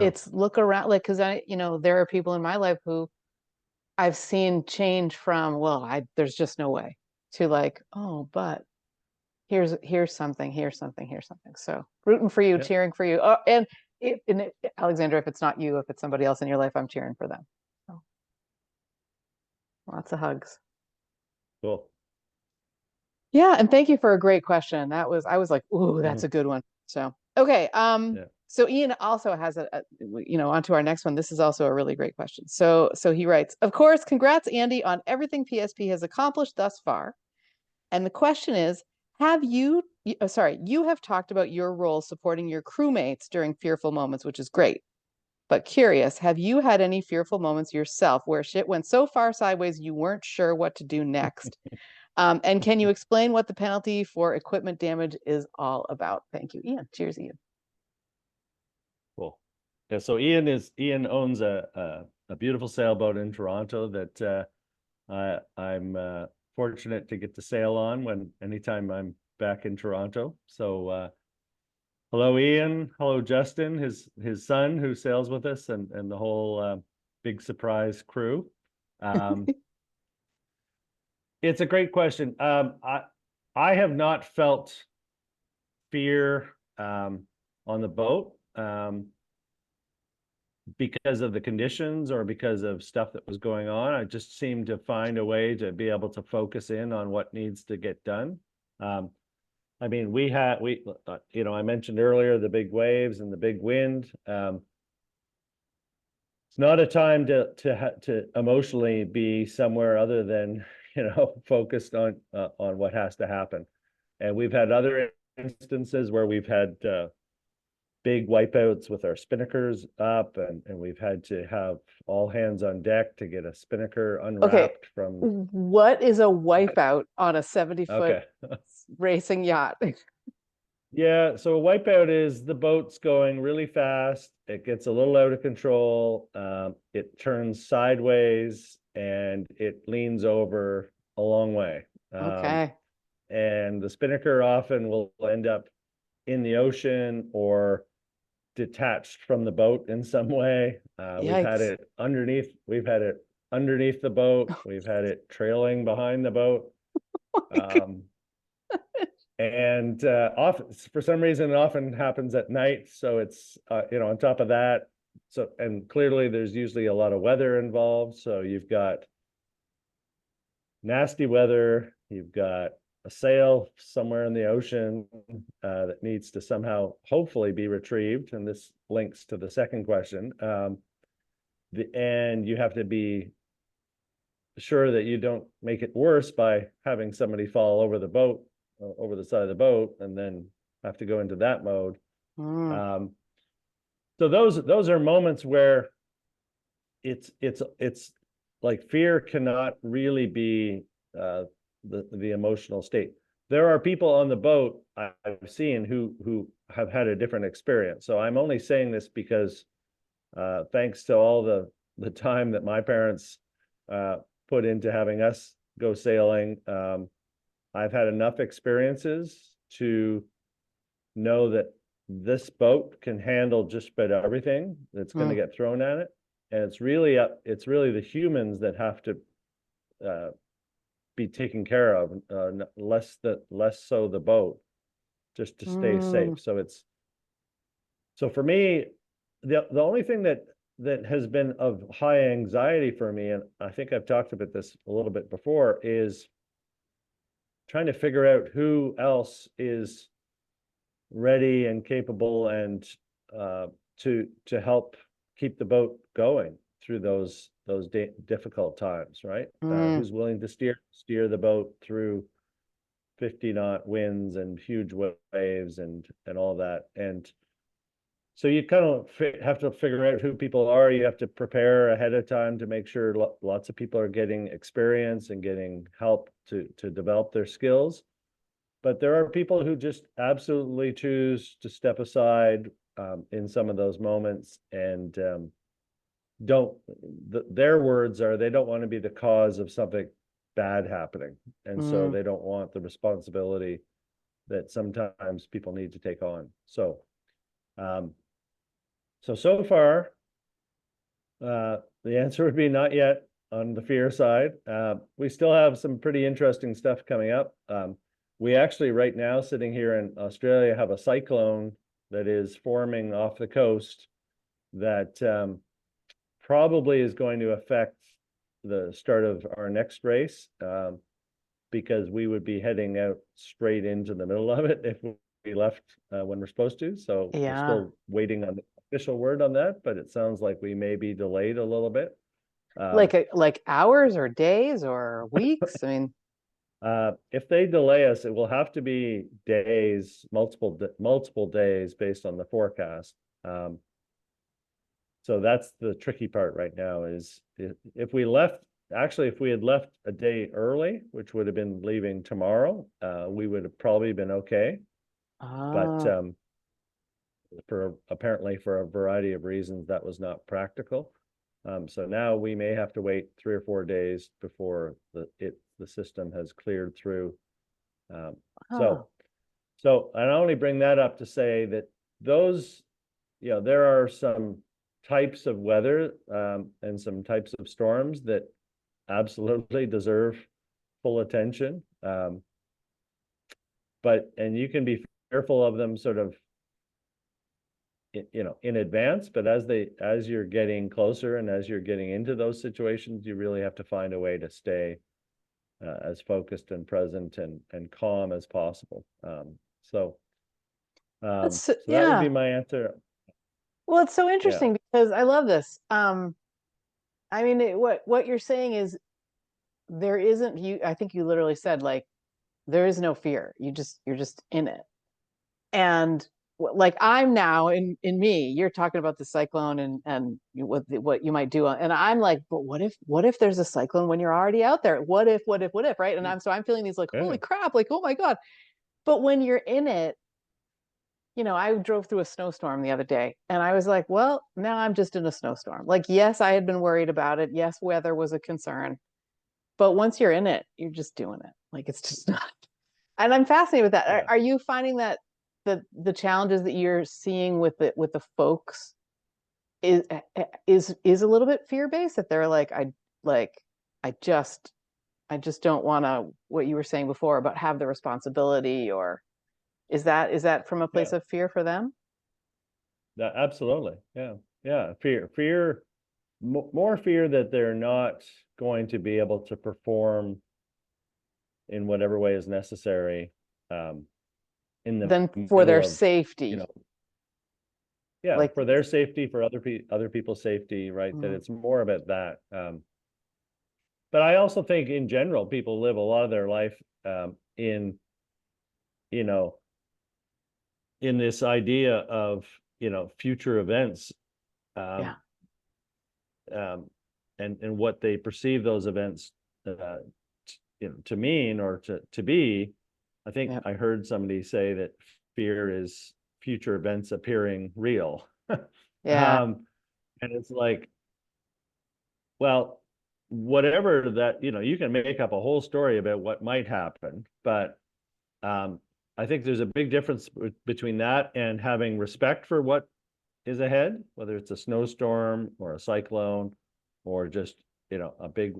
It's look around, like, because there are people in my life who I've seen change from, well, there's just no way, to like, oh, but here's something, here's something, here's something. So rooting for you, Yeah. cheering for you. Alexandra, if it's not you, if it's somebody else in your life, I'm cheering for them. So lots of hugs. Cool. Yeah, and thank you for a great question. I was like, ooh, that's Mhm. a good one. So okay. Yeah. So Ian also has on to our next one. This is also a really great question. So he writes, of course, congrats, Andy, on everything PSP has accomplished thus far. And the question is, you have talked about your role supporting your crewmates during fearful moments, which is great. But curious, have you had any fearful moments yourself where shit went so far sideways you weren't sure what to do next? And can you explain what the penalty for equipment damage is all about? Thank you, Ian. Cheers, Ian. Cool. Yeah. So Ian owns a beautiful sailboat in Toronto that, I'm fortunate to get to sail on anytime I'm back in Toronto. So, hello, Ian. Hello, Justin, his son who sails with us, and the whole, big surprise crew. Um, it's a great question. I have not felt fear, on the boat, because of the conditions or because of stuff that was going on. I just seemed to find a way to be able to focus in on what needs to get done. Um, I mean, I mentioned earlier the big waves and the big wind. It's not a time to emotionally be somewhere other than focused on what has to happen. And we've had other instances where we've had, big wipeouts with our spinnakers up, and we've had to have all hands on deck to get a spinnaker Okay, unwrapped from. what is a wipeout on a 70-foot Okay. racing yacht? Yeah, so a wipeout is the boat's going really fast. It gets a little out of control. It turns sideways and it leans over a long way. Um, Okay. and the spinnaker often will end up in the ocean or detached from the boat in some way. We've had Yikes. it underneath. We've had it underneath the boat. We've had it trailing behind the boat. Oh my God. Um, and often for some reason it often happens at night, so it's on top of that, so and clearly there's usually a lot of weather involved, so you've got nasty weather, you've got a sail somewhere in the ocean that needs to somehow hopefully be retrieved, and this links to the second question. And you have to be sure that you don't make it worse by having somebody fall over the boat, over the side of the boat, and then have to go into that mode. Mm, Um, so those are moments where it's like fear cannot really be the emotional state. There are people on the boat I've seen who have had a different experience. So I'm only saying this because thanks to all the time that my parents uh, put into having us go sailing, I've had enough experiences to know that this boat can handle just about everything that's going to mm, get thrown at it, and it's really the humans that have to uh, be taken care of, less so the boat, just to stay mm, safe. So for me, the only thing that has been of high anxiety for me, and I think I've talked about this a little bit before, is trying to figure out who else is ready and capable and uh, to help keep the boat going through those difficult times, right? mm. Who's willing to steer the boat through 50 knot winds and huge waves and all that. And so you kind of have to figure out who people are. You have to prepare ahead of time to make sure lots of people are getting experience and getting help to develop their skills. But there are people who just absolutely choose to step aside in some of those moments and don't, their words are they don't want to be the cause of something bad happening. And so Mm. they don't want the responsibility that sometimes people need to take on. Um, so far, the answer would be not yet on the fear side. We still have some pretty interesting stuff coming up. We actually, right now, sitting here in Australia, have a cyclone that is forming off the coast that probably is going to affect the start of our next race, because we would be heading out straight into the middle of it if we left when we're supposed to. So we're Yeah. still waiting on the official word on that, but it sounds like we may be delayed a little bit. Um, Like hours or days or weeks? I mean, if they delay us, it will have to be days, multiple days based on the forecast. So that's the tricky part right now is if we left, actually, if we had left a day early, which would have been leaving tomorrow, we would have probably been okay. But ah, for apparently for a variety of reasons, that was not practical. So now we may have to wait 3 or 4 days before the system has cleared through. Um, oh, so so I only bring that up to say that those, there are some types of weather and some types of storms that absolutely deserve full attention. And you can be fearful of them sort of, in advance, but as you're getting closer and as you're getting into those situations, you really have to find a way to stay as focused and present and calm as possible. So that would be yeah. my answer. Well, it's so Yeah. interesting because I love this. I mean, what you're saying is there isn't you. I think you literally said like there is no fear. You're just in it. And like I'm now in me, you're talking about the cyclone and what you might do, and I'm like, but what if there's a cyclone when you're already out there? What if, right? And I'm feeling these like, holy Yeah. crap, like, oh my God. But when you're in it, I drove through a snowstorm the other day and I was like, well, now I'm just in a snowstorm. Like, yes, I had been worried about it. Yes, weather was a concern. But once you're in it, you're just doing it. Like, it's just not. And I'm fascinated with that. Are, Yeah. are you finding that the challenges that you're seeing with the folks is is a little bit fear-based, that they're like I just I just don't want to, what you were saying before about have the responsibility, or is that from a Yeah. place of fear for them? Absolutely. Yeah. Yeah. Fear, more fear that they're not going to be able to perform in whatever way is necessary, um, in the Then for middle their of, you safety, know, yeah, like, for their safety, for other people's safety, right? That mm, it's more about that. But I also think in general, people live a lot of their life, in, you know, in this idea of, future events, yeah, um, um, and what they perceive those events, to mean or to be. I think yeah, I heard somebody say that fear is future events appearing real. yeah. um, and it's like, well, whatever that, you can make up a whole story about what might happen, but, um, I think there's a big difference between that and having respect for what is ahead, whether it's a snowstorm or a cyclone or just, a big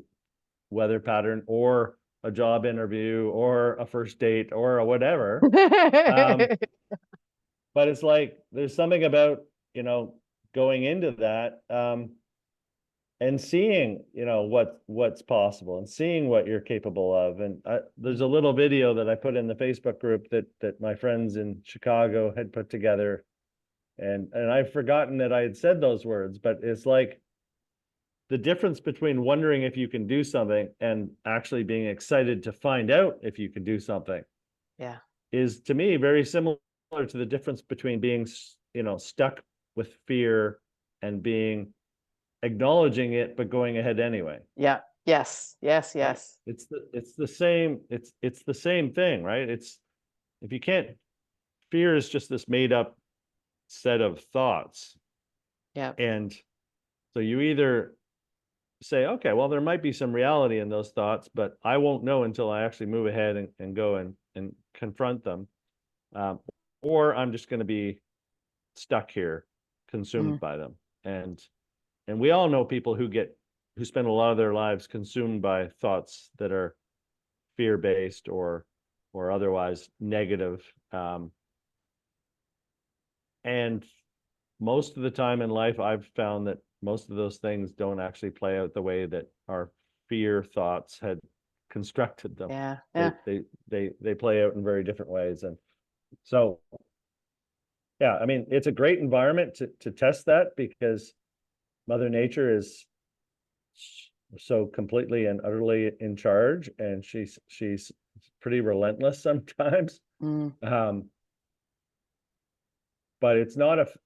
weather pattern or a job interview or a first date or a whatever. Um, but it's like there's something about, going into that, and seeing, what's possible and seeing what you're capable of. And there's a little video that I put in the Facebook group that my friends in Chicago had put together, and I've forgotten that I had said those words, but it's like the difference between wondering if you can do something and actually being excited to find out if you can do something Yeah. is, to me, very similar to the difference between being, stuck with fear and being acknowledging it but going ahead anyway. Yeah. Yes. Yes. Right? Yes. It's the same thing, right? It's, if you can't, fear is just this made up set of thoughts. Yeah. And so you either say, okay, well, there might be some reality in those thoughts, but I won't know until I actually move ahead and go and confront them. Um, or I'm just going to be stuck here, Mm, consumed by them. And we all know people who spend a lot of their lives consumed by thoughts that are fear-based or otherwise negative. And most of the time in life, I've found that most of those things don't actually play out the way that our fear thoughts had constructed them. yeah. They Yeah. they they play out in very different ways. And so, yeah, I mean, it's a great environment to test that, because Mother Nature is so completely and utterly in charge, and she's pretty relentless sometimes. Mm, Um, but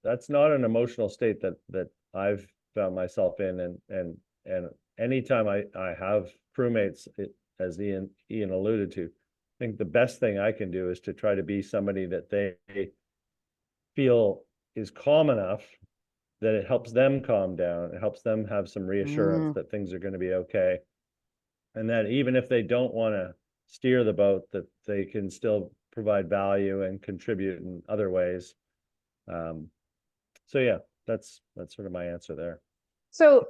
that's not an emotional state that I've found myself in, and anytime I have crewmates, as Ian alluded to, I think the best thing I can do is to try to be somebody that they feel is calm enough that it helps them calm down. It helps them have some reassurance mm, that things are going to be okay, and that even if they don't want to steer the boat, that they can still provide value and contribute in other ways. Um, so yeah, that's sort of my answer there. so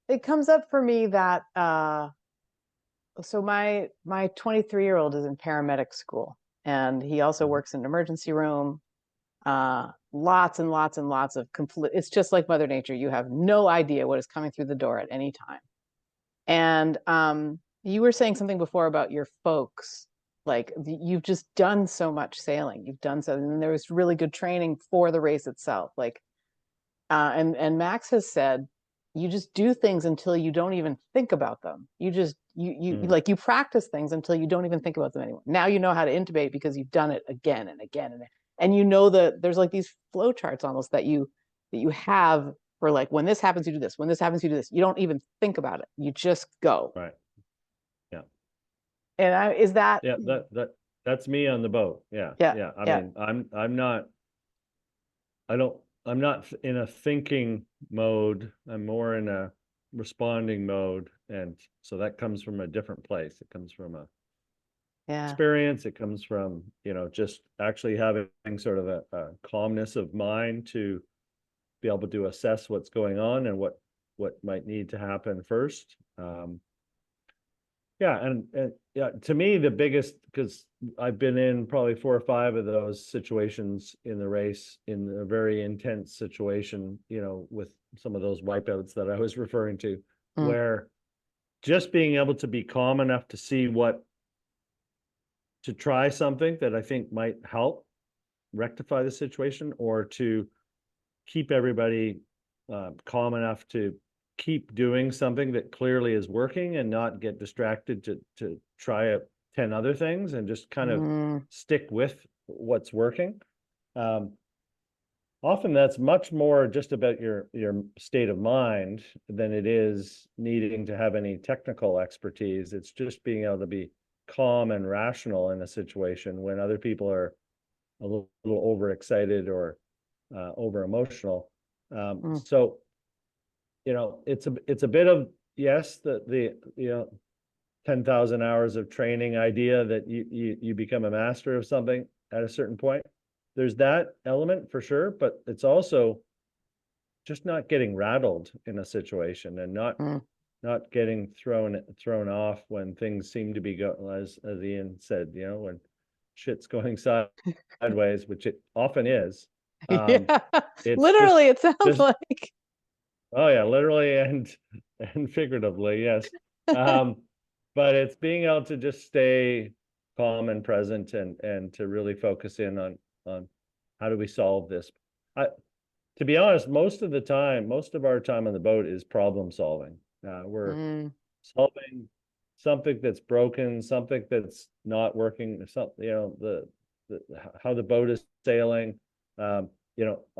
it comes up for me that so my 23-year-old is in paramedic school, and he also Mhm. works in an emergency room. Lots and lots and lots of complete, it's just like Mother Nature. You have no idea what is coming through the door at any time. And you were saying something before about your folks. Like, you've just done so much sailing. You've done so, and there was really good training for the race itself. Like, and Max has said, you just do things until you don't even think about them. You just Mm, like, you practice things until you don't even think about them anymore. Now you know how to intubate because you've done it again and again and you know that there's like these flow charts almost that you have for, like, when this happens you do this, when this happens you do this. You don't even think about it. You just go. right. Yeah. And is that, Yeah. That's me on the boat. Yeah. yeah, Yeah. I yeah, mean, I'm not. I'm not in a thinking mode. I'm more in a responding mode. And so that comes from a different place. It comes from a Yeah. experience. It comes from, just actually having sort of a calmness of mind to be able to assess what's going on and what might need to happen first. Yeah, and yeah, to me, the biggest, because I've been in probably 4 or 5 of those situations in the race, in a very intense situation, with some of those wipeouts that I was referring to, Mm. where just being able to be calm enough to see to try something that I think might help rectify the situation, or to keep everybody calm enough to keep doing something that clearly is working and not get distracted to try 10 other things, and just kind of Mm. stick with what's working. Often that's much more just about your state of mind than it is needing to have any technical expertise. It's just being able to be calm and rational in a situation when other people are a little overexcited or over emotional. Mm. So it's a bit of, yes, the 10,000 hours of training idea that you become a master of something at a certain point. There's that element for sure, but it's also just not getting rattled in a situation, and Mm. not getting thrown off when things seem to be going, as Ian said, when shit's going sideways, which it often is. Um, Yeah. it's Literally, it sounds just like. Oh yeah, literally and figuratively, yes. Um, but it's being able to just stay calm and present, and to really focus in on how do we solve this. I, to be honest, most of our time on the boat is problem solving. We're Mm. solving something that's broken, something that's not working, something, the how the boat is sailing, a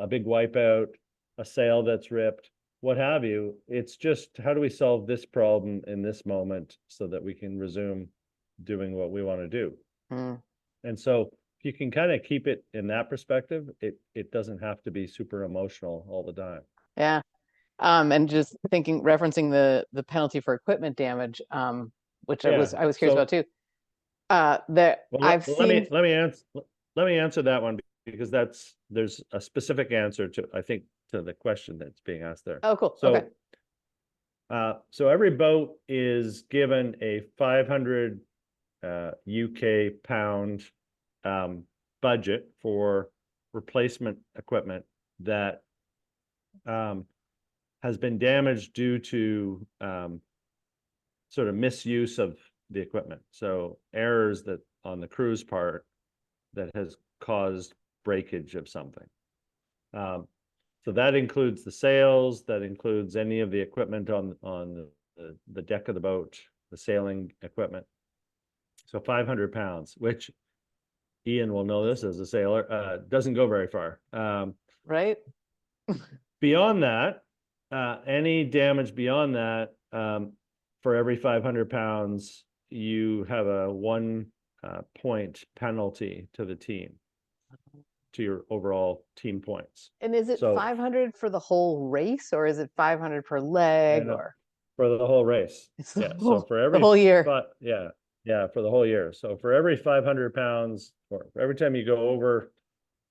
big wipeout, a sail that's ripped, what have you. It's just, how do we solve this problem in this moment so that we can resume doing what we want to do? Mm. And so if you can kind of keep it in that perspective, it doesn't have to be super emotional all the time. Yeah. And just thinking, referencing the penalty for equipment damage, which Yeah. I was curious about So, too. There well, I've seen. let me answer that one, because there's a specific answer to, I think, to the question that's being asked there. Oh, cool. Okay. So every boat is given a 500 UK pound budget for replacement equipment that has been damaged due to sort of misuse of the equipment. So errors that on the crew's part that has caused breakage of something. So that includes the sails, that includes any of the equipment on the deck of the boat, the sailing equipment. So 500 pounds, which Ian will know this as a sailor, doesn't go very far. Right. Beyond that, any damage beyond that, for every 500 pounds, you have a 1 point penalty to the team, to your overall team points. And is it So, 500 for the whole race, or is it 500 per leg, and or for the whole race, it's yeah. So for the every, whole year? but yeah, for the whole year. So for every 500 pounds, or every time you go over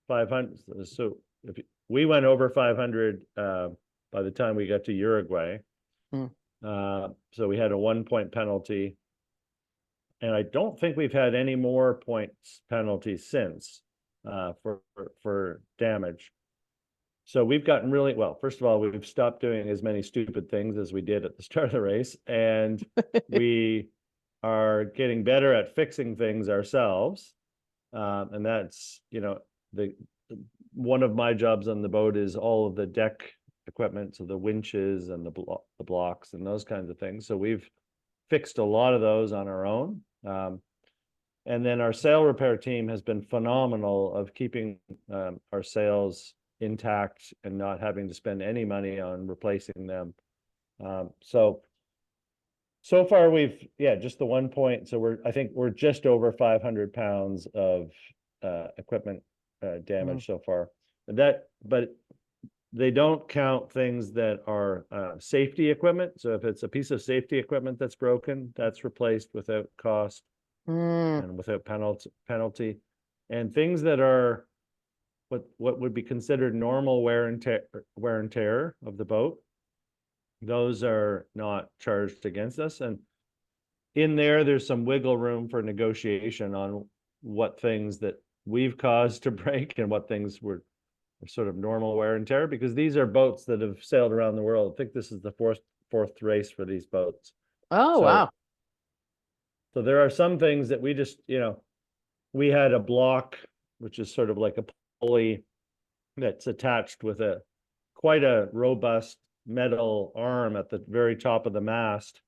500, so if we went over 500 by the time we got to Uruguay, Mm. so we had a 1 point penalty, and I don't think we've had any more points penalties since for damage. So we've gotten really well. First of all, we've stopped doing as many stupid things as we did at the start of the race, and we are getting better at fixing things ourselves. And that's, the one of my jobs on the boat is all of the deck equipment, so the winches and the blocks and those kinds of things. So we've fixed a lot of those on our own. And then our sail repair team has been phenomenal of keeping our sails intact and not having to spend any money on replacing them. So far we've, just the 1 point. So I think we're just over 500 pounds of equipment Mm. damage so far. but they don't count things that are safety equipment. So if it's a piece of safety equipment that's broken, that's replaced without cost and without penalty. And things that are what would be considered normal wear and tear of the boat, those are not charged against us. And in there's some wiggle room for negotiation on what things that we've caused to break and what things were sort of normal wear and tear, because these are boats that have sailed around the world. I think this is the fourth race for these boats. Oh, wow. So there are some things that we just, we had a block, which is sort of like a pulley that's attached with quite a robust metal arm at the very top of the mast.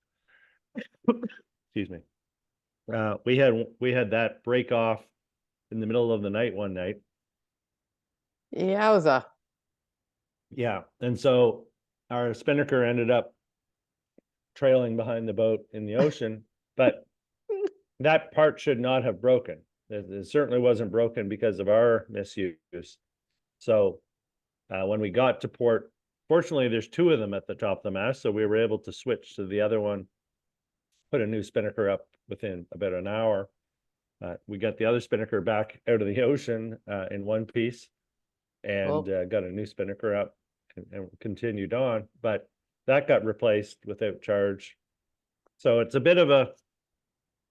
Excuse me. We had that break off in the middle of the night one night. Yowza. Yeah. And so our spinnaker ended up trailing behind the boat in the ocean, but that part should not have broken. It certainly wasn't broken because of our misuse. So when we got to port, fortunately, there's two of them at the top of the mast, so we were able to switch to the other one, put a new spinnaker up within about an hour. We got the other spinnaker back out of the ocean in one piece, and got a new spinnaker up and continued on. But that got replaced without charge. So it's a bit of a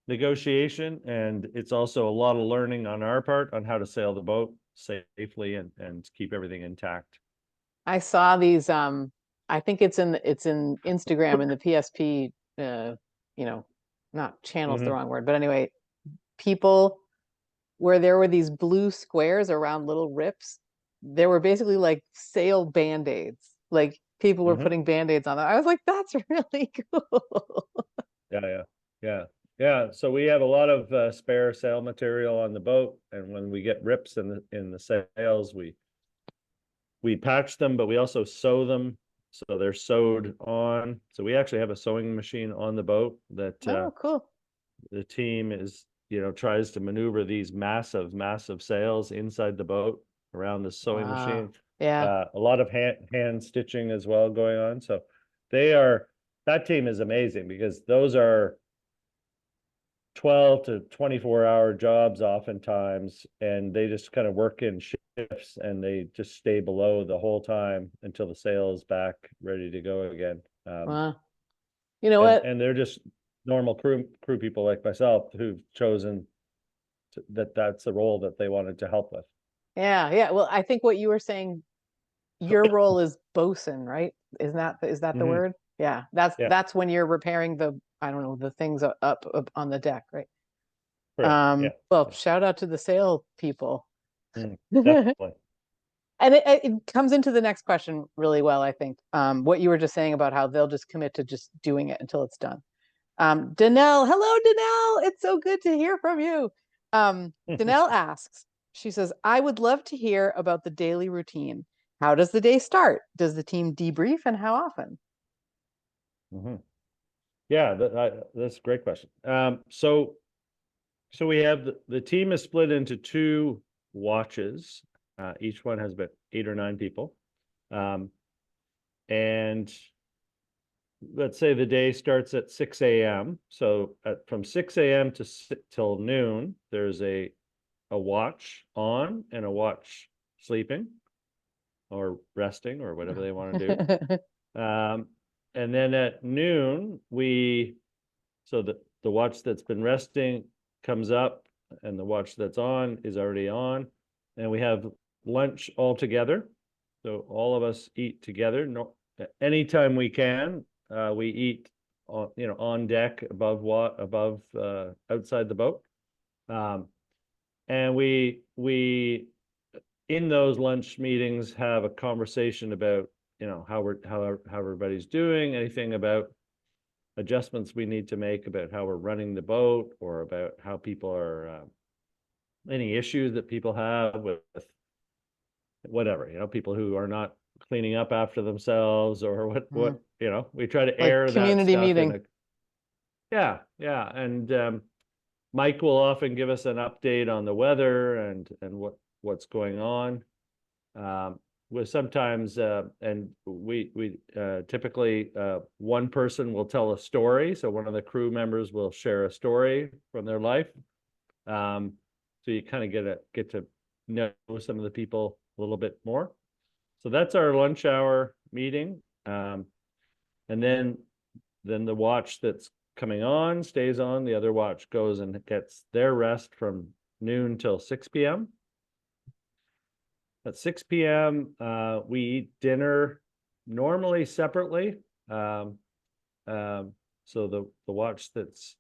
negotiation, and it's also a lot of learning on our part on how to sail the boat safely and keep everything intact. I saw these. I think it's in Instagram in the PSP. Not channel's the wrong word, but anyway, people where there were these blue squares around little rips. There were basically like sail band-aids. Like people were putting band-aids on them. I was like, that's really cool. Yeah. So we have a lot of spare sail material on the boat, and when we get rips in the sails, we patch them, but we also sew them, so they're sewed on. So we actually have a sewing machine on the boat that cool. The team is tries to maneuver these massive sails inside the boat around the sewing machine. Yeah. A lot of hand stitching as well going on. So that team is amazing, because those are 12 to 24-hour jobs oftentimes, and they just kind of work in shifts, and they just stay below the whole time until the sail is back ready to go again. Wow. You know what? And they're just normal crew people like myself who've chosen that's the role that they wanted to help with. Yeah. Well, I think what you were saying, your role is bosun, right? Is that the word? Yeah. That's when you're repairing the things up on the deck, right? Well, shout out to the sail people. Definitely. And it comes into the next question really well, I think. What you were just saying about how they'll just commit to just doing it until it's done. Danelle, hello, Danelle. It's so good to hear from you. Danelle asks, she says, I would love to hear about the daily routine. How does the day start? Does the team debrief, and how often? Yeah, that's a great question. So we have the team is split into two watches. Each one has about 8 or 9 people. And let's say the day starts at 6 a.m. So from 6 a.m. till noon, there's a watch on and a watch sleeping or resting or whatever they want to do. And then at noon, so the watch that's been resting comes up, and the watch that's on is already on, and we have lunch all together. So all of us eat together. No, anytime we can, we eat on deck above outside the boat. And we in those lunch meetings have a conversation about how everybody's doing, anything about adjustments we need to make about how we're running the boat, or about how people are any issues that people have with whatever, people who are not cleaning up after themselves, or what we try to air that community stuff meeting. Yeah. And Mike will often give us an update on the weather and what's going on. with sometimes, and we typically one person will tell a story. So one of the crew members will share a story from their life. So you kind of get to know some of the people a little bit more. So that's our lunch hour meeting. And then the watch that's coming on stays on. The other watch goes and gets their rest from noon till 6 p.m. At 6 p.m., we eat dinner normally separately. So the watch that's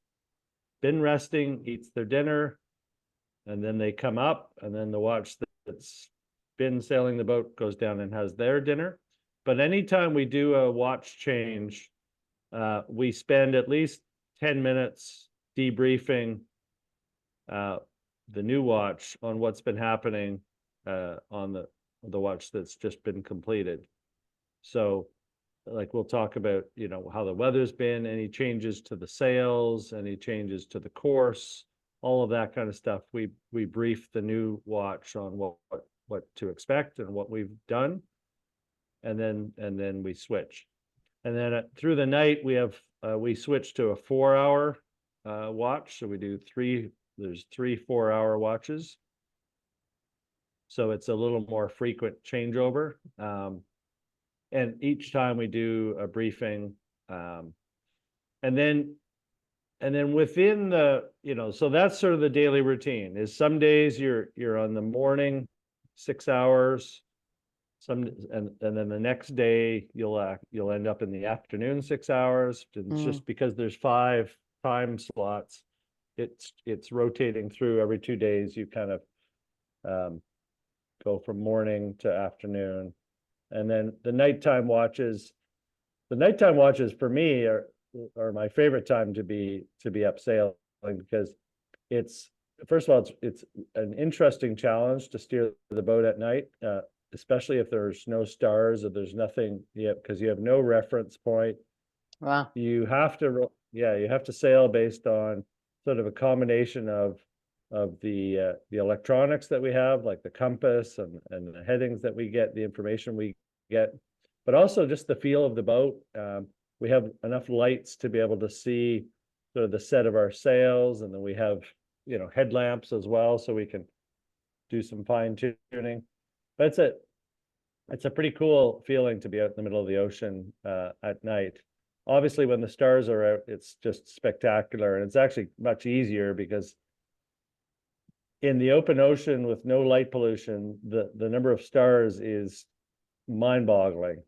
been resting eats their dinner, and then they come up, and then the watch that's been sailing the boat goes down and has their dinner. But anytime we do a watch change, we spend at least 10 minutes debriefing the new watch on what's been happening on the watch that's just been completed. So like we'll talk about, how the weather's been, any changes to the sails, any changes to the course, all of that kind of stuff. We brief the new watch on what to expect and what we've done, and then we switch. And then through the night we switch to a 4-hour watch. So we do there's 3 4-hour watches. So it's a little more frequent changeover. And each time we do a briefing, and then within so that's sort of the daily routine. Is some days you're on the morning 6 hours, and then the next day you'll end up in the afternoon 6 hours. It's just because there's 5 time slots. It's rotating through every 2 days. You kind of go from morning to afternoon. And then the nighttime watches for me are my favorite time to be up sailing, because it's, first of all, it's an interesting challenge to steer the boat at night, especially if there's no stars or there's nothing yet, because you have no reference point. Wow. You have to sail based on sort of a combination of the electronics that we have, like the compass and the headings that we get, the information we get, but also just the feel of the boat. We have enough lights to be able to see sort of the set of our sails, and then we have headlamps as well, so we can do some fine tuning. But it's a pretty cool feeling to be out in the middle of the ocean at night. Obviously, when the stars are out, it's just spectacular, and it's actually much easier because in the open ocean with no light pollution, the number of stars is mind-boggling,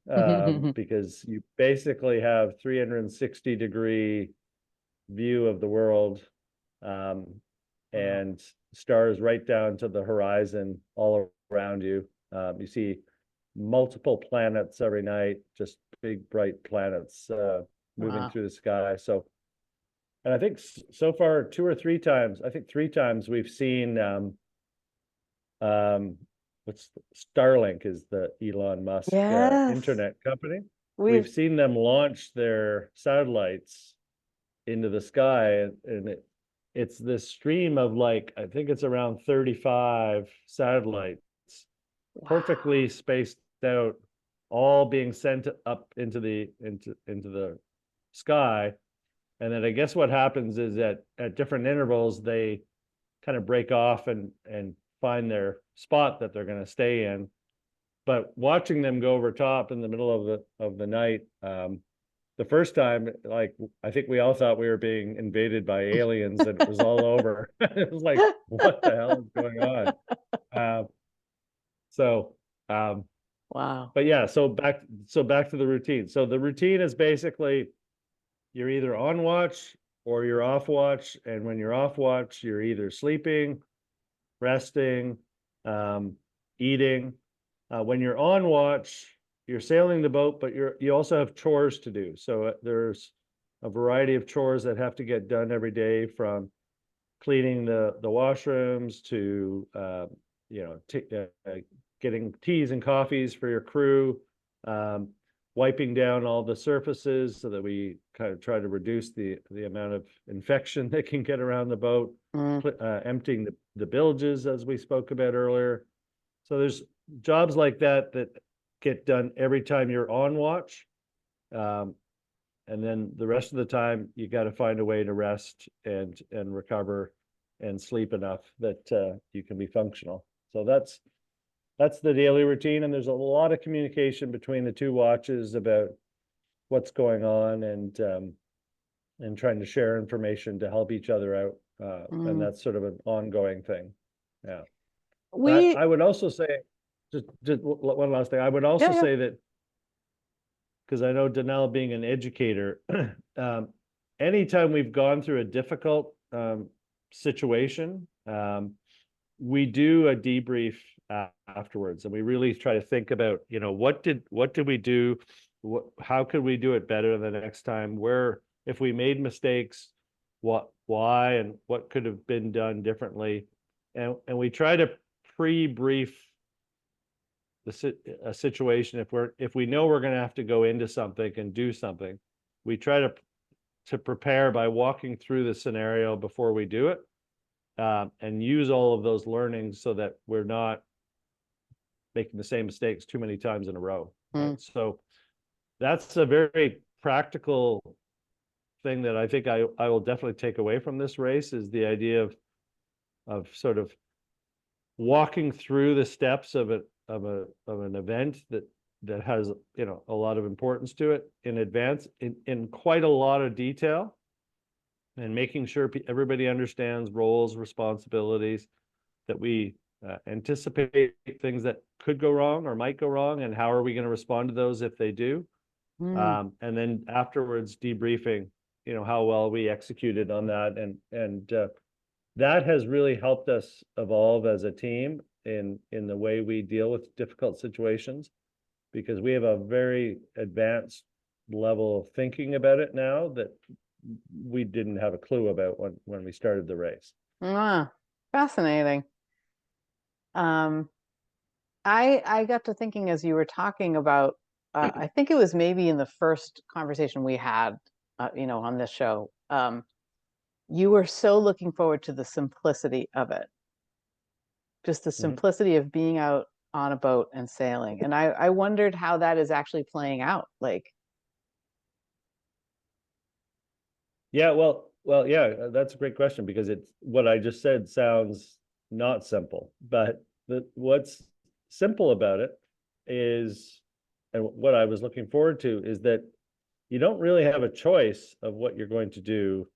because you basically have 360-degree view of the world, and stars right down to the horizon all around you. You see multiple planets every night, just big bright planets moving through the sky. So, and I think so far 2 or 3 times, I think 3 times we've seen what's Starlink is the Elon Musk internet company. We've seen them launch their satellites into the sky, and it's this stream of, like, I think it's around 35 satellites, perfectly spaced out, all being sent up into the sky. And then I guess what happens is that at different intervals they kind of break off and find their spot that they're going to stay in. But watching them go over top in the middle of the night, the first time, like, I think we all thought we were being invaded by aliens, and it was all over. It was like, what the hell is going on? Wow. But yeah, so back to the routine. So the routine is basically you're either on watch or you're off watch, and when you're off watch, you're either sleeping, resting, eating. When you're on watch, you're sailing the boat, but you also have chores to do. So there's a variety of chores that have to get done every day, from cleaning the washrooms to getting teas and coffees for your crew, wiping down all the surfaces so that we kind of try to reduce the amount of infection that can get around the boat, emptying the bilges, as we spoke about earlier. So jobs like that get done every time you're on watch. And then the rest of the time you got to find a way to rest and recover and sleep enough that you can be functional. So that's the daily routine, and there's a lot of communication between the two watches about what's going on and trying to share information to help each other out. And that's sort of an ongoing thing. Yeah. But I would also say, just one last thing. I would also say that, because I know Danelle being an educator, anytime we've gone through a difficult situation, we do a debrief afterwards, and we really try to think about, what did we do? How could we do it better the next time? Where, if we made mistakes, why, and what could have been done differently? And we try to pre-brief a situation. If we know we're going to have to go into something and do something, we try to prepare by walking through the scenario before we do it, and use all of those learnings so that we're not making the same mistakes too many times in a row. Right? So that's a very practical thing that I think I will definitely take away from this race, is the idea of sort of walking through the steps of an event that has a lot of importance to it in advance, in quite a lot of detail, and making sure everybody understands roles, responsibilities, that we anticipate things that could go wrong or might go wrong, and how are we going to respond to those if they do. And then afterwards debriefing, how well we executed on that, and that has really helped us evolve as a team in the way we deal with difficult situations, because we have a very advanced level of thinking about it now that we didn't have a clue about when we started the race. Fascinating. I got to thinking as you were talking about, I think it was maybe in the first conversation we had, on this show, you were so looking forward to the simplicity of it, just the simplicity of being out on a boat and sailing. And I wondered how that is actually playing out. Yeah, well, yeah, that's a great question, because it's what I just said sounds not simple, but what's simple about it is, and what I was looking forward to, is that you don't really have a choice of what you're going to do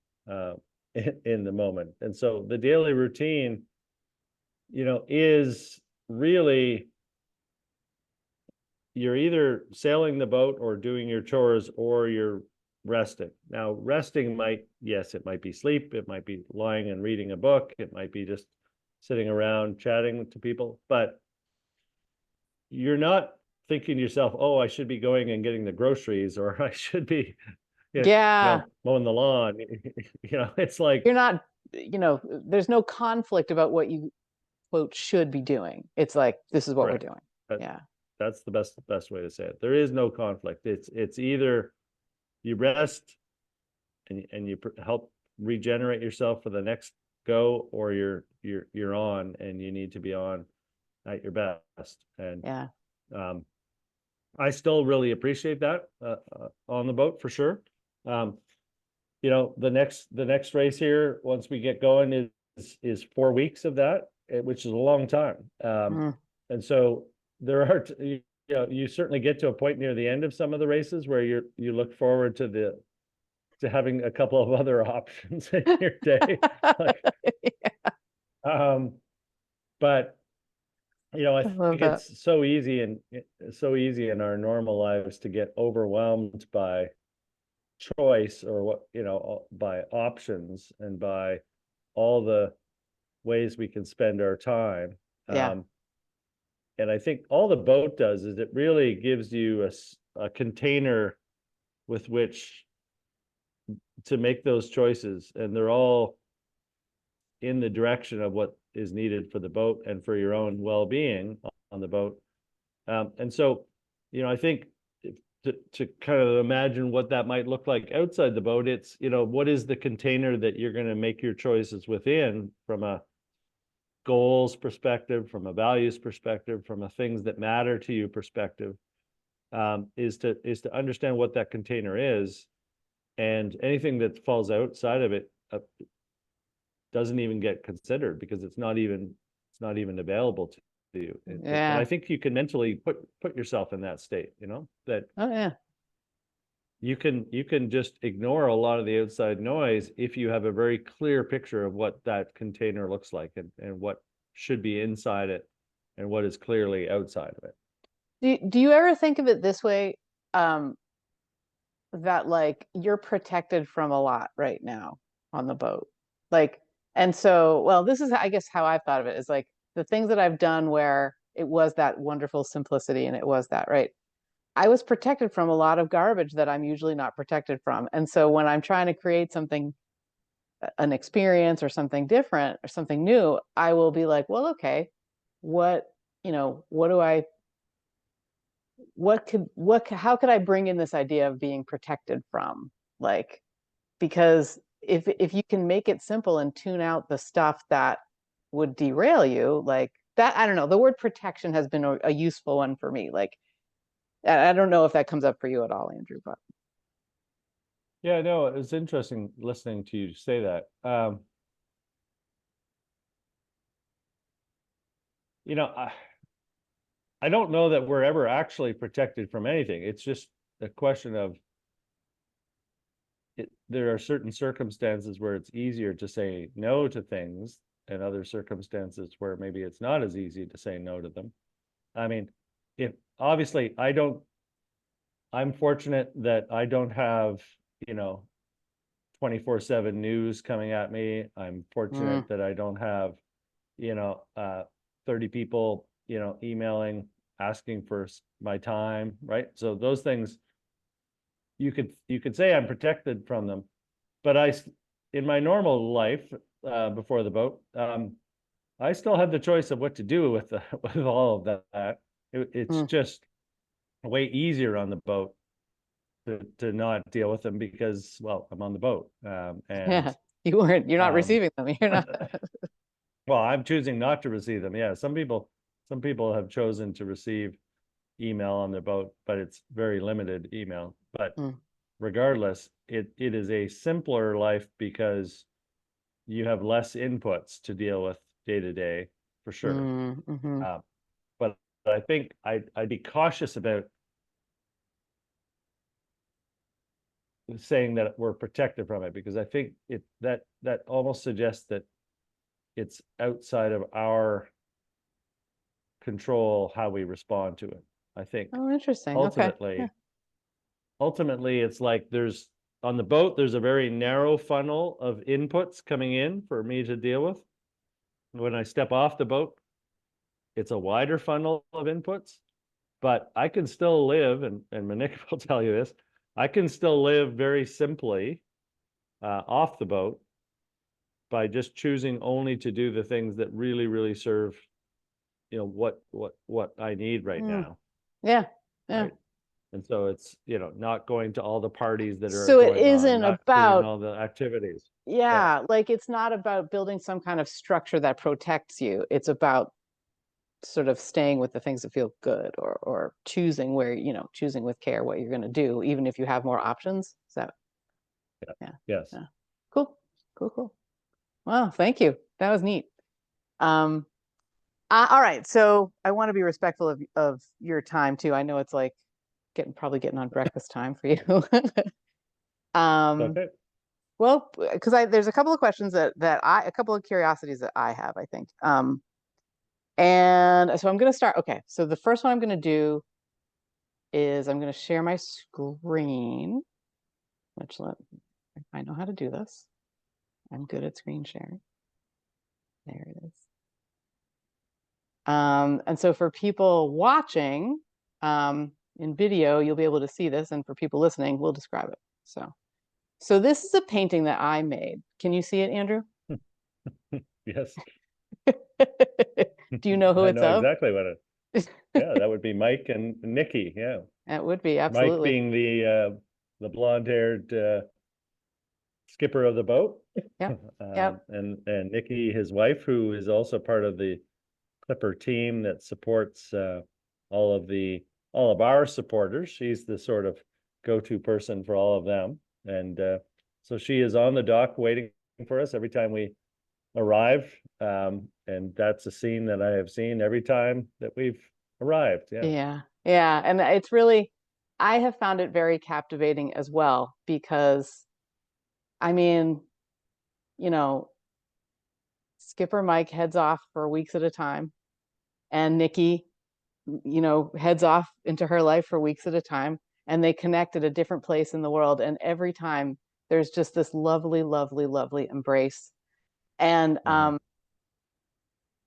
in the moment. And so the daily routine, is really, you're either sailing the boat or doing your chores, or you're resting. Now, resting it might be sleep, it might be lying and reading a book, it might be just sitting around chatting to people, but you're not thinking to yourself, oh, I should be going and getting the groceries, or I should be mowing the lawn. It's like, you're not, there's no conflict about what you quote should be doing. It's like, this is what we're doing. That's the best way to say it. There is no conflict. It's either you rest and you help regenerate yourself for the next go, or you're on, and you need to be on at your best. And I still really appreciate that on the boat, for sure. The next race here, once we get going, is 4 weeks of that, which is a long time. And so there are, you certainly get to a point near the end of some of the races where you look forward to having a couple of other options in your day. But I think it's so easy in our normal lives to get overwhelmed by choice, or by options, and by all the ways we can spend our time. And I think all the boat does is it really gives you a container with which to make those choices, and they're all in the direction of what is needed for the boat and for your own well-being on the boat. And so, I think to kind of imagine what that might look like outside the boat, it's, what is the container that you're going to make your choices within, from a goals perspective, from a values perspective, from a things that matter to you perspective, is to understand what that container is, and anything that falls outside of it doesn't even get considered, because it's not even available to you. And I think you can mentally put yourself in that state, that Oh yeah. you can just ignore a lot of the outside noise if you have a very clear picture of what that container looks like, and what should be inside it and what is clearly outside of it. Do you ever think of it this way? That like you're protected from a lot right now on the boat. Like, and so, well, this is, I guess, how I've thought of it is like the things that I've done where it was that wonderful simplicity and it was that, right? I was protected from a lot of garbage that I'm usually not protected from. And so when I'm trying to create something, an experience or something different or something new, I will be like, well, okay, what, what do I, how could I bring in this idea of being protected from? Like, because if you can make it simple and tune out the stuff that would derail you, like that, I don't know, the word protection has been a useful one for me. Like, I don't know if that comes up for you at all, Andrew, but Yeah, no, it's interesting listening to you say that. I don't know that we're ever actually protected from anything. It's just a question of there are certain circumstances where it's easier to say no to things, and other circumstances where maybe it's not as easy to say no to them. I mean, if obviously I'm fortunate that I don't have, 24/7 news coming at me. I'm fortunate that I don't have, 30 people, emailing, asking for my time, right? So those things, you could say I'm protected from them, but in my normal life, before the boat, I still have the choice of what to do with with all of that. It's just way easier on the boat to not deal with them, because, well, I'm on the boat, and yeah, you're not receiving them. You're not. well, I'm choosing not to receive them. Yeah, some people have chosen to receive email on their boat, but it's very limited email. But regardless, it is a simpler life because you have less inputs to deal with day to day, for sure. But I think I'd be cautious about saying that we're protected from it, because I think that almost suggests that it's outside of our control how we respond to it. I think Interesting. ultimately, Okay. ultimately it's like on the boat, there's a very narrow funnel of inputs coming in for me to deal with. When I step off the boat, it's a wider funnel of inputs, but I can still live, and Monique will tell you this, I can still live very simply off the boat by just choosing only to do the things that really, really serve, what I need right now. Yeah. Yeah. Right. And so it's, not going to all the parties that are So it going on, isn't not doing about, all the activities. yeah, like it's not about building some kind of structure that protects you. It's about sort of staying with the things that feel good, or choosing choosing with care what you're going to do, even if you have more options. So yeah. Yes. Yeah. Cool. Cool. Wow, thank you. That was neat. All right. So I want to be respectful of your time too. I know it's like probably getting on breakfast time for you. Okay. Well, because there's a couple of questions a couple of curiosities that I have, I think. And so I'm going to start. Okay. So the first one I'm going to do is I'm going to share my screen, which I know how to do this. I'm good at screen sharing. There it is. And so for people watching in video, you'll be able to see this. And for people listening, we'll describe it. So this is a painting that I made. Can you see it, Andrew? Yes. Do you know who I it's know of? exactly what it. Yeah, that would be Mike and Nikki. Yeah. It would be, Mike absolutely. being the blonde-haired skipper of the boat. Yep. Yep. And Nikki, his wife, who is also part of the Clipper team that supports all of our supporters. She's the sort of go-to person for all of them. And so she is on the dock waiting for us every time we arrive. And that's a scene that I have seen every time that we've arrived. Yeah. Yeah. Yeah. And it's really, I have found it very captivating as well, because I mean, you know, Skipper Mike heads off for weeks at a time, and Nikki, heads off into her life for weeks at a time, and they connect at a different place in the world. And every time there's just this lovely, lovely, lovely embrace. And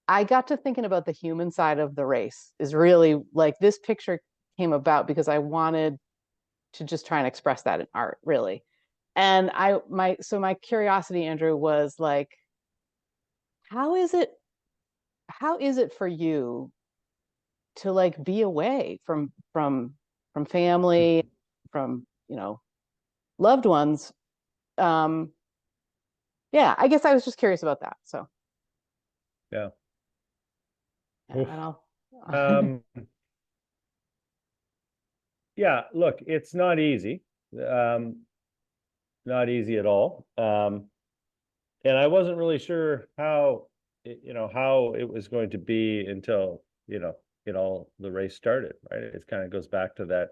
I got to thinking about the human side of the race is really like this picture came about because I wanted to just try and express that in art, really. And my curiosity, Andrew, was like, how is it for you to like be away from family, from loved ones? Yeah, I guess I was just curious about that. So Yeah. yeah, I don't Yeah, look, it's not easy. Not easy at all. And I wasn't really sure how it was going to be until, the race started, right? It kind of goes back to that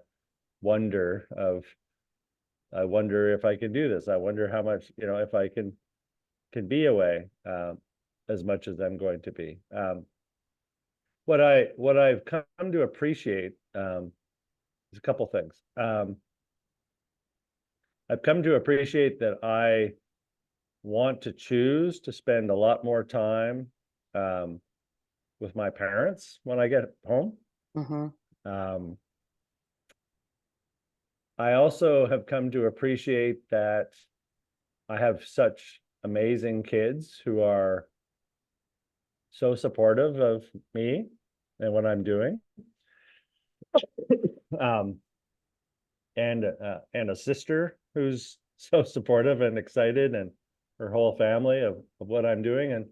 wonder of, I wonder if I can do this. I wonder how much, if I can be away as much as I'm going to be. What I've come to appreciate is a couple things. I've come to appreciate that I want to choose to spend a lot more time with my parents when I get home. Mm-hmm. I also have come to appreciate that I have such amazing kids who are so supportive of me and what I'm doing. And a sister who's so supportive and excited, and her whole family of what I'm doing.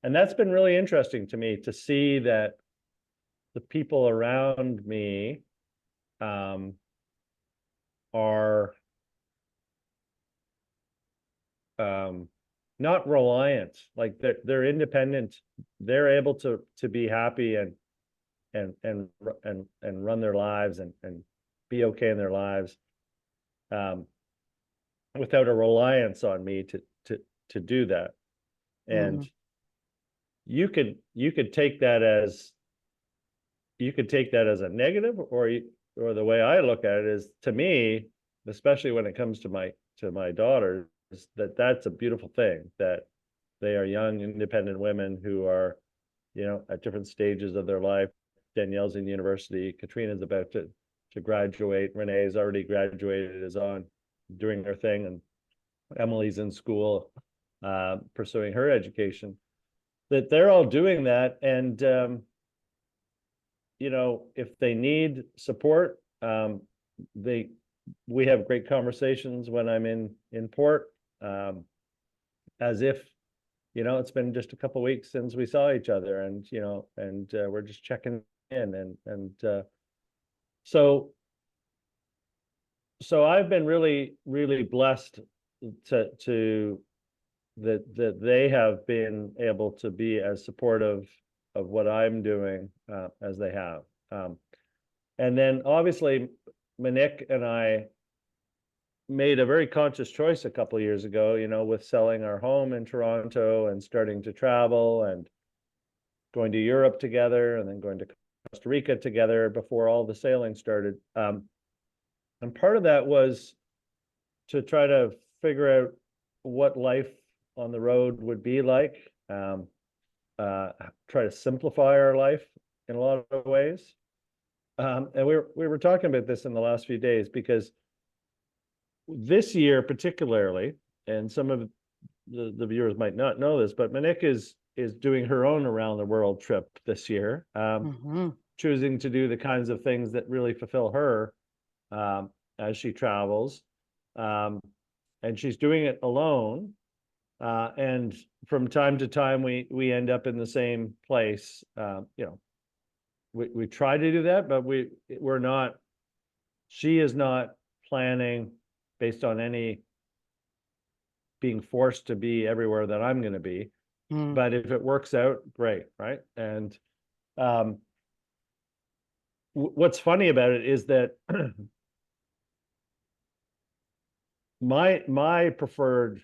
And that's been really interesting to me, to see that the people around me are not reliant, like they're independent. They're able to be happy and run their lives and be okay in their lives without a reliance on me to do that. And you could take that as a negative, or the way I look at it is, to me, especially when it comes to my daughters, that's a beautiful thing, that they are young, independent women who are, at different stages of their life. Danielle's in university. Katrina's about to graduate. Renee's already graduated, is on doing her thing, and Emily's in school, pursuing her education. That they're all doing that, and if they need support, we have great conversations when I'm in port, as if it's been just a couple of weeks since we saw each other, and we're just checking in, and so I've been really, really blessed to that they have been able to be as supportive of what I'm doing as they have. And then obviously Monique and I made a very conscious choice a couple of years ago, with selling our home in Toronto and starting to travel and going to Europe together, and then going to Costa Rica together before all the sailing started. And part of that was to try to figure out what life on the road would be like, try to simplify our life in a lot of ways. And we were talking about this in the last few days, because this year particularly, and some of the viewers might not know this, but Monique is doing her own around the world trip this year, choosing to do the kinds of things that really fulfill her as she travels. and she's doing it alone. And from time to time, we end up in the same place. We try to do that, but we're not. She is not planning based on any being forced to be everywhere that I'm going to be. But if it works out, great, right? And what's funny about it is that my preferred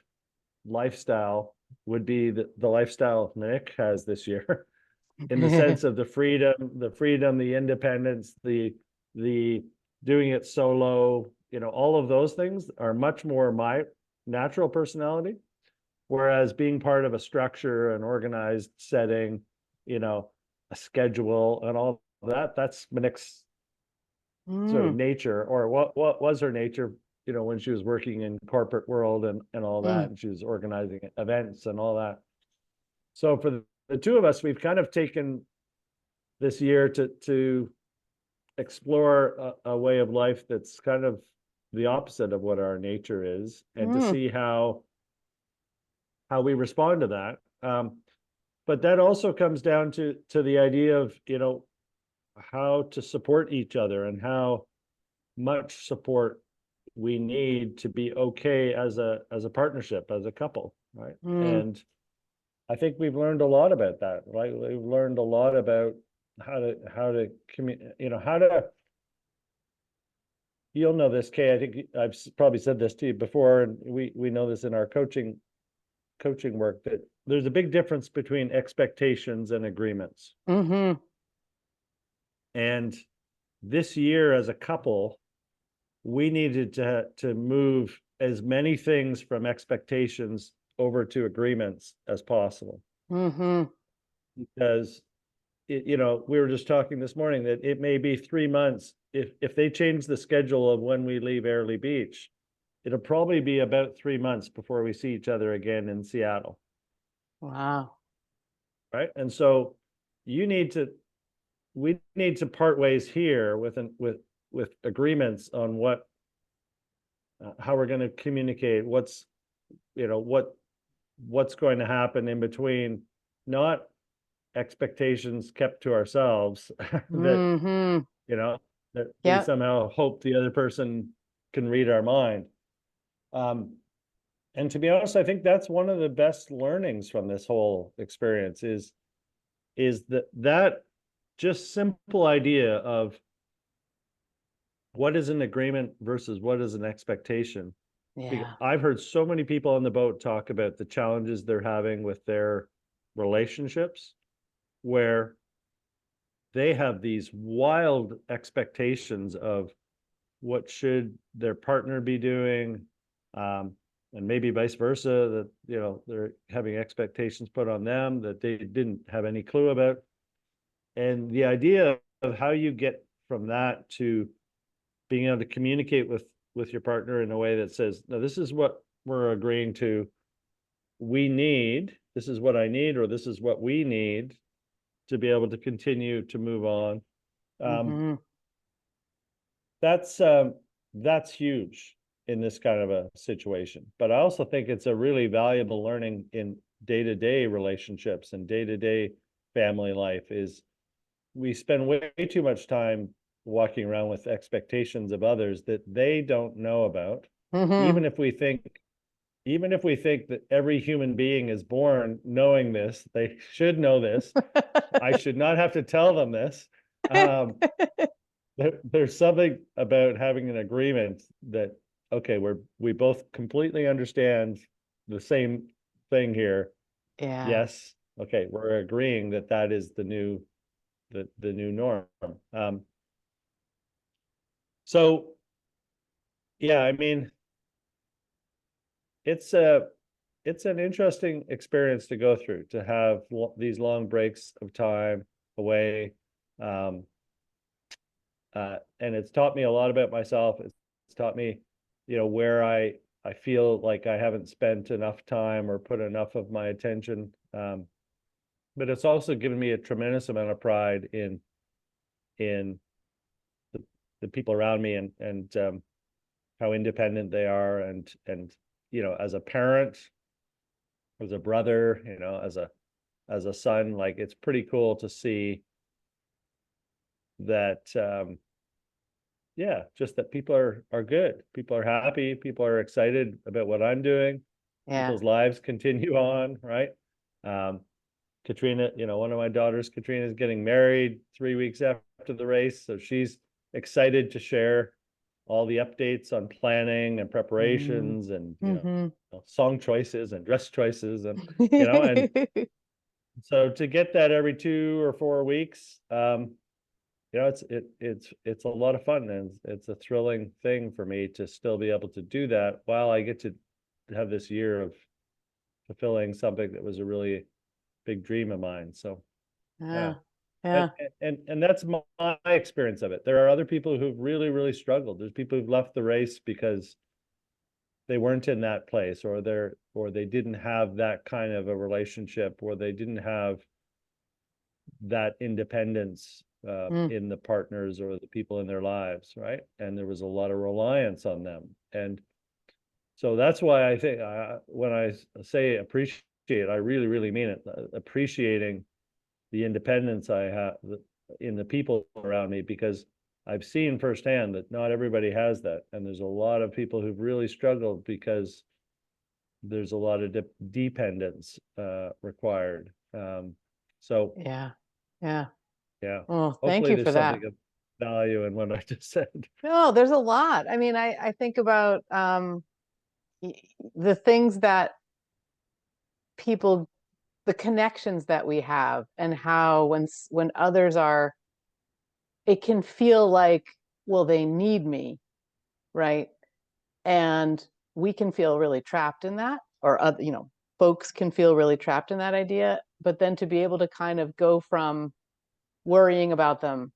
lifestyle would be the lifestyle Nick has this year, in the sense of the freedom, the independence, the doing it solo, all of those things are much more my natural personality. Whereas being part of a structure, an organized setting, a schedule and all that's Nick's sort of nature, or what was her nature, when she was working in corporate world and all that, and she was organizing events and all that. So for the two of us, we've kind of taken this year to explore a way of life that's kind of the opposite of what our nature is, and to see how we respond to that. But that also comes down to the idea of, how to support each other and how much support we need to be okay as a partnership, as a couple, right? And I think we've learned a lot about that, right? We've learned a lot about how to you'll know this, Kay, I think I've probably said this to you before, and we know this in our coaching work, that there's a big difference between expectations and agreements. And this year as a couple, we needed to move as many things from expectations over to agreements as possible. Because we were just talking this morning that it may be 3 months. If they change the schedule of when we leave Airlie Beach, it'll probably be about 3 months before we see each other again in Seattle. Wow. Right. And so we need to part ways here with agreements on how we're going to communicate, what's going to happen in between, not expectations kept to ourselves that that we somehow hope the other person can read our mind. And to be honest, I think that's one of the best learnings from this whole experience is that just simple idea of what is an agreement versus what is an expectation. I've heard so many people on the boat talk about the challenges they're having with their relationships, where they have these wild expectations of what should their partner be doing, and maybe vice versa, that they're having expectations put on them that they didn't have any clue about. And the idea of how you get from that to being able to communicate with your partner in a way that says, no, this is what we're agreeing to, this is what I need, or this is what we need to be able to continue to move on. That's huge in this kind of a situation. But I also think it's a really valuable learning in day-to-day relationships and day-to-day family life. Is we spend way too much time walking around with expectations of others that they don't know about. Even if we think that every human being is born knowing this, they should know this. I should not have to tell them this. There's something about having an agreement that, okay, we both completely understand the same thing here. Yes. Okay. We're agreeing that is the new norm. So yeah, I mean, it's an interesting experience to go through, to have these long breaks of time away. And it's taught me a lot about myself. It's taught me, where I feel like I haven't spent enough time or put enough of my attention. But it's also given me a tremendous amount of pride in the people around me, and how independent they are, and as a parent, as a brother, as a son, like it's pretty cool to see that just that people are good. People are happy. People are excited about what I'm doing. Yeah. People's lives continue on, right? Katrina, one of my daughters, Katrina, is getting married 3 weeks after the race. So she's excited to share all the updates on planning and preparations and, song choices and dress choices and, and so to get that every 2 or 4 weeks, it's a lot of fun, and it's a thrilling thing for me to still be able to do that while I get to have this year of fulfilling something that was a really big dream of mine. So Yeah. and that's my experience of it. There are other people who've really, really struggled. There's people who've left the race because they weren't in that place, or they didn't have that kind of a relationship, or they didn't have that independence in the partners or the people in their lives, right? And there was a lot of reliance on them. And so that's why I think when I say appreciate, I really, really mean it. Appreciating the independence I have in the people around me, because I've seen firsthand that not everybody has that. And there's a lot of people who've really struggled because there's a lot of dependence required. So yeah. hopefully Oh, thank you there's for that. something of value in what I just said. No, there's a lot. I mean, I think about the things that people, the connections that we have, and how when others are, it can feel like, well, they need me, right? And we can feel really trapped in that, or folks can feel really trapped in that idea. But then to be able to kind of go from worrying about them,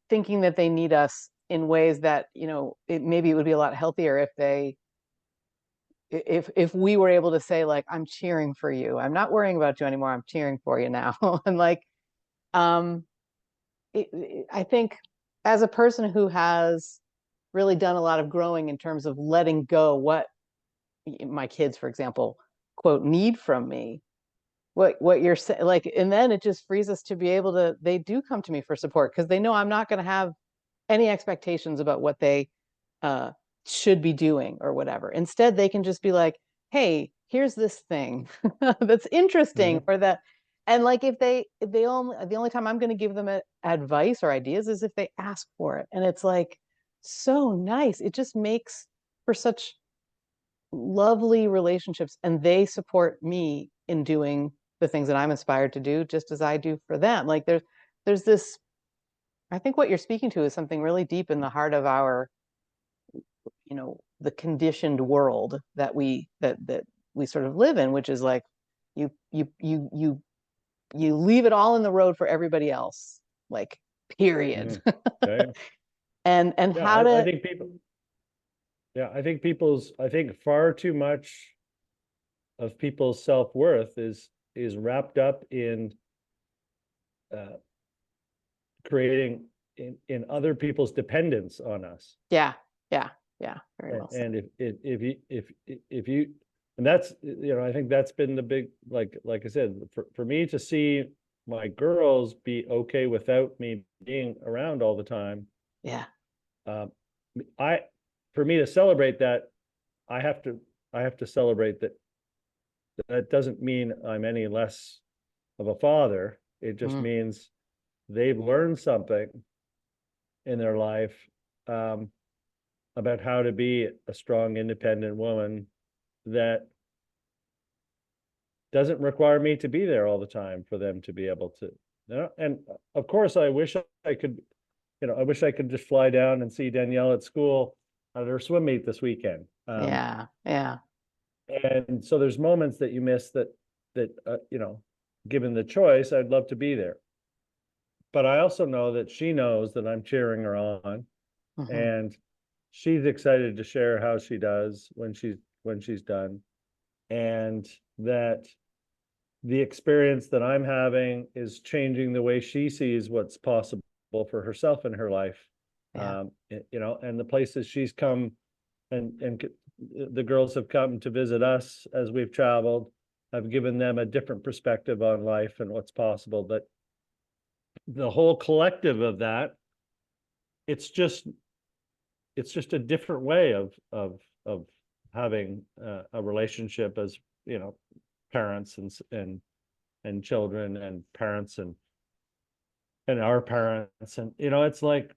thinking that they need us in ways that, maybe it would be a lot healthier if we were able to say, like, I'm cheering for you. I'm not worrying about you anymore. I'm cheering for you now. And like, I think as a person who has really done a lot of growing in terms of letting go what my kids, for example, quote, need from me, what you're saying, like, and then it just frees us to be able to, they do come to me for support because they know I'm not going to have any expectations about what they should be doing or whatever. Instead, they can just be like, hey, here's this thing that's interesting, or that, and like, if they only, the only time I'm going to give them advice or ideas is if they ask for it. And it's like so nice. It just makes for such lovely relationships, and they support me in doing the things that I'm inspired to do, just as I do for them. Like there's this, I think what you're speaking to is something really deep in the heart of our, the conditioned world that we sort of live in, which is like, you leave it all in the road for everybody else, like, period. Okay. and Yeah, how to, I think people, I think far too much of people's self-worth is wrapped up in creating in other people's dependence on us. yeah, very well said. And if you, and that's, I think that's been the big, like I said, for me to see my girls be okay without me being around all the time. Yeah. For me to celebrate that, I have to celebrate that. That doesn't mean I'm any less of a father. It just means they've learned something in their life about how to be a strong, independent woman that doesn't require me to be there all the time for them to be able to. And of course, I wish I could, I wish I could just fly down and see Danielle at school at her swim meet this weekend. Yeah. And so there's moments that you miss that given the choice, I'd love to be there. But I also know that she knows that I'm cheering her on, and she's excited to share how she does when she's done, and that the experience that I'm having is changing the way she sees what's possible for herself in her life. And the places she's come and the girls have come to visit us as we've traveled. I've given them a different perspective on life and what's possible. But the whole collective of that, it's just a different way of having a relationship as, you know, parents and children and parents and our parents. And, you know, it's like,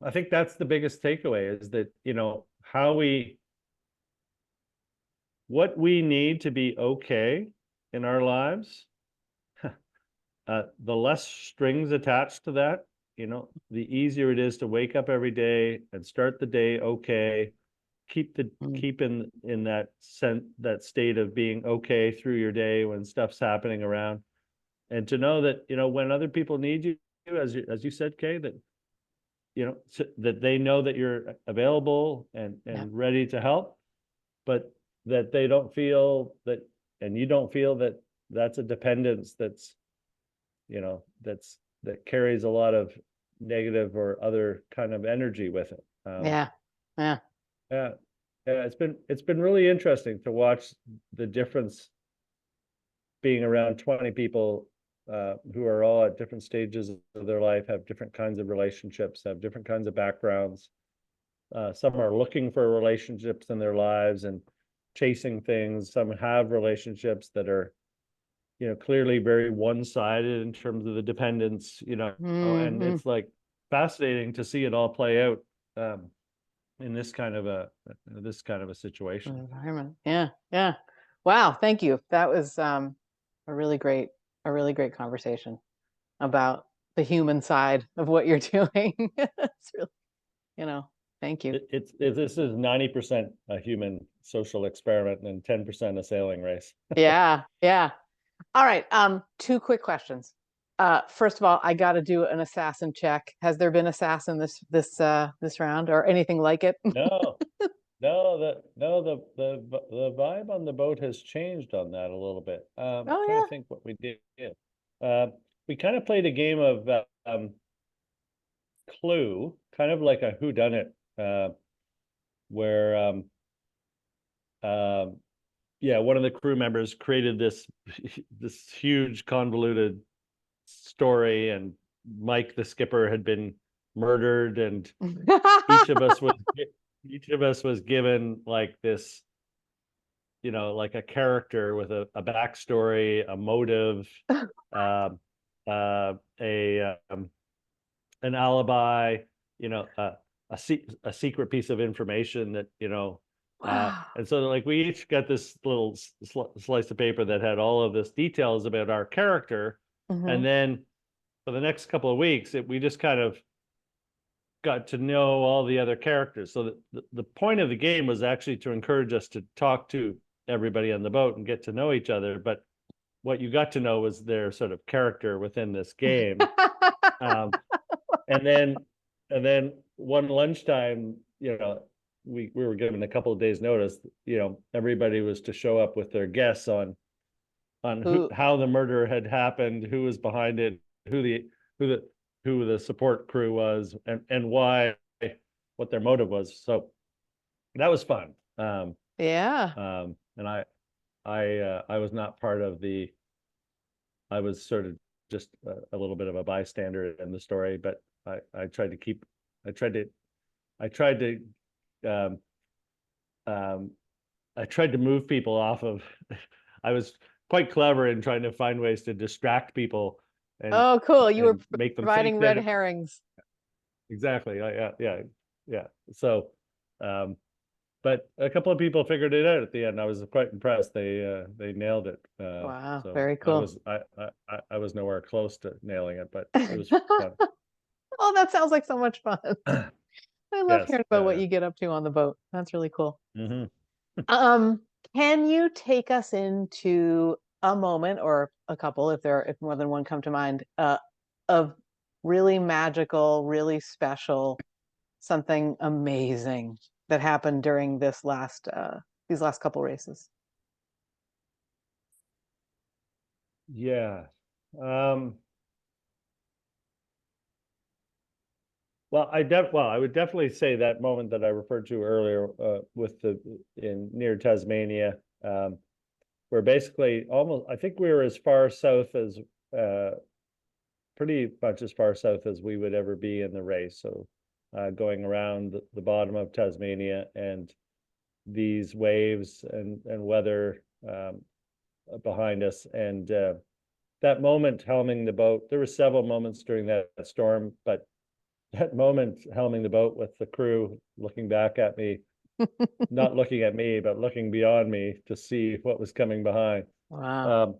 I think that's the biggest takeaway, is that, you know, what we need to be okay in our lives, the less strings attached to that, you know, the easier it is to wake up every day and start the day okay, keep in that state of being okay through your day when stuff's happening around, and to know that, you know, when other people need you, as you said, Kay, that, you know, that they know that you're available and ready to help, but that they don't feel that, and you don't feel that that's a dependence that's, you know, that carries a lot of negative or other kind of energy with it. Yeah. Yeah. It's been really interesting to watch the difference, being around 20 people who are all at different stages of their life, have different kinds of relationships, have different kinds of backgrounds. Some are looking for relationships in their lives and chasing things. Some have relationships that are, you know, clearly very one-sided in terms of the dependence, you know, and it's like fascinating to see it all play out in this kind of a situation. Environment. Yeah. Wow, thank you. That was a really great conversation about the human side of what you're doing. It's really, you know, thank you. This is 90% a human social experiment and 10% a sailing race. Yeah. All right. 2 quick questions. First of all, I got to do an assassin check. Has there been assassin this round or anything like it? No, the vibe on the boat has changed on that a little bit. Trying to think what we did. We kind of played a game of Clue, kind of like a whodunit, where one of the crew members created this huge convoluted story, and Mike the skipper had been murdered, and each of us was given like this, you know, like a character with a backstory, a motive, an alibi, you know, a secret piece of information that, you know, Wow. and so like we each got this little slice of paper that had all of this details about our character. And then for the next couple of weeks, we just kind of got to know all the other characters. So the point of the game was actually to encourage us to talk to everybody on the boat and get to know each other. But what you got to know was their sort of character within this game. And then one lunchtime, you know, we were given a couple of days notice, you know, everybody was to show up with their guess on how the murder had happened, who was behind it, who the support crew was, and why, what their motive was. So that was fun. And I was not part of I was sort of just a little bit of a bystander in the story, but I tried to move people off of. I was quite clever in trying to find ways to distract people. And cool! You were make them providing red herrings. Exactly. Yeah. So, but a couple of people figured it out at the end. I was quite impressed. They nailed it. Wow, so very cool. I was nowhere close to nailing it, but it was fun. Oh, that sounds like so much fun. I love hearing about what you get up to on the boat. That's really cool. Can you take us into a moment or a couple, if more than one come to mind, of really magical, really special, something amazing that happened during these last couple races? Yeah. Well, I would definitely say that moment that I referred to earlier, with near Tasmania, where basically I think we were as far south as, pretty much as far south as we would ever be in the race. So, going around the bottom of Tasmania, and these waves and weather, behind us, and that moment helming the boat. There were several moments during that storm, but that moment helming the boat with the crew looking back at me, not looking at me, but looking beyond me to see what was coming behind. Wow.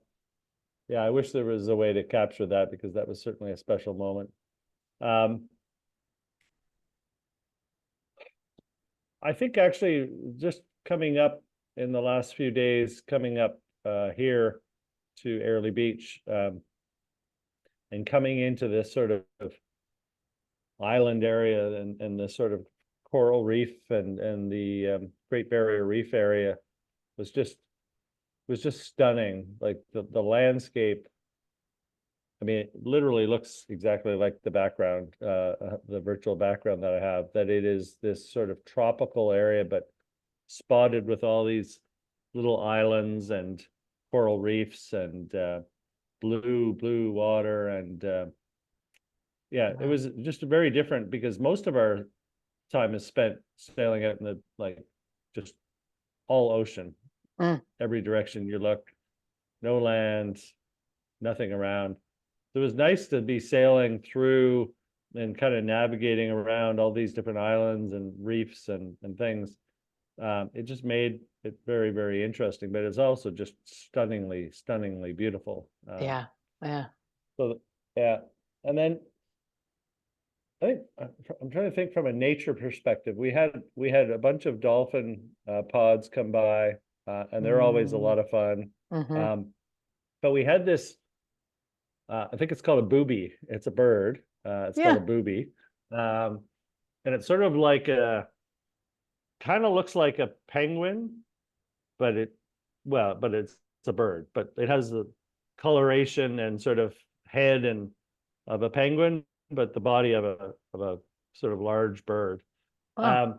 Yeah, I wish there was a way to capture that, because that was certainly a special moment. I think actually just coming up in the last few days, coming up here to Airlie Beach, and coming into this sort of island area, and the sort of coral reef and the Great Barrier Reef area was just stunning. Like the landscape, I mean, it literally looks exactly like the background, the virtual background that I have, that it is this sort of tropical area, but spotted with all these little islands and coral reefs and blue water. And yeah, it was just very different, because most of our time is spent sailing out in the, like, just all ocean, every direction you look, no land, nothing around. It was nice to be sailing through and kind of navigating around all these different islands and reefs and things. It just made it very, very interesting, but it's also just stunningly beautiful. Yeah. So yeah, and then I think I'm trying to think from a nature perspective. We had a bunch of dolphin pods come by, and they're always a lot of fun. But we had this, I think it's called a booby. It's a bird. It's called a booby. And it's sort of like kind of looks like a penguin, but it's a bird. But it has the coloration and sort of head and of a penguin, but the body of a sort of large bird. And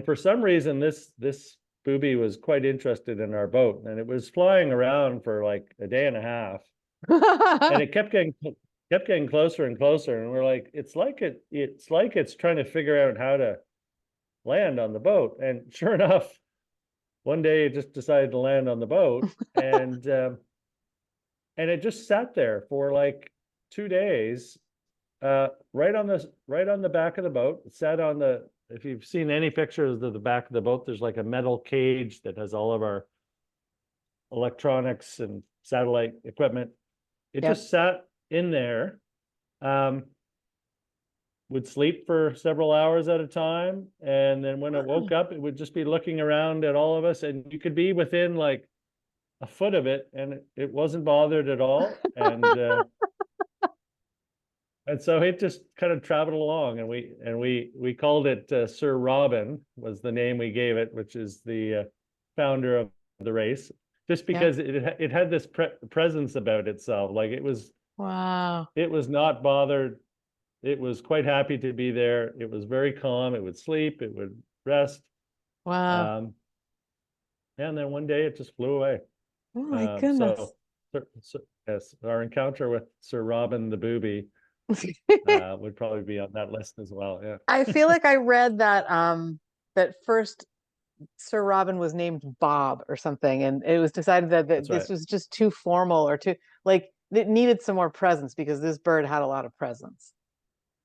for some reason, this booby was quite interested in our boat, and it was flying around for like a day and a half. And it kept getting closer and closer, and we're like, it's like it's trying to figure out how to land on the boat. And sure enough, one day it just decided to land on the boat, and it just sat there for like 2 days, right on the back of the boat. It sat on the, if you've seen any pictures of the back of the boat, there's like a metal cage that has all of our electronics and satellite equipment. It just sat in there, would sleep for several hours at a time, and then when it woke up, it would just be looking around at all of us, and you could be within like a foot of it, and it wasn't bothered at all. And so it just kind of traveled along, and we called it Sir Robin was the name we gave it, which is the founder of the race, just because it had this presence about itself. Like it was not bothered. It was quite happy to be there. It was very calm. It would sleep. It would rest. And then one day it just flew away. Oh my goodness. So yes, our encounter with Sir Robin the booby would probably be on that list as well. Yeah. I feel like I read that that first Sir Robin was named Bob or something, and it was decided that this was just too formal, or too, like, it needed some more presence, because this bird had a lot of presence.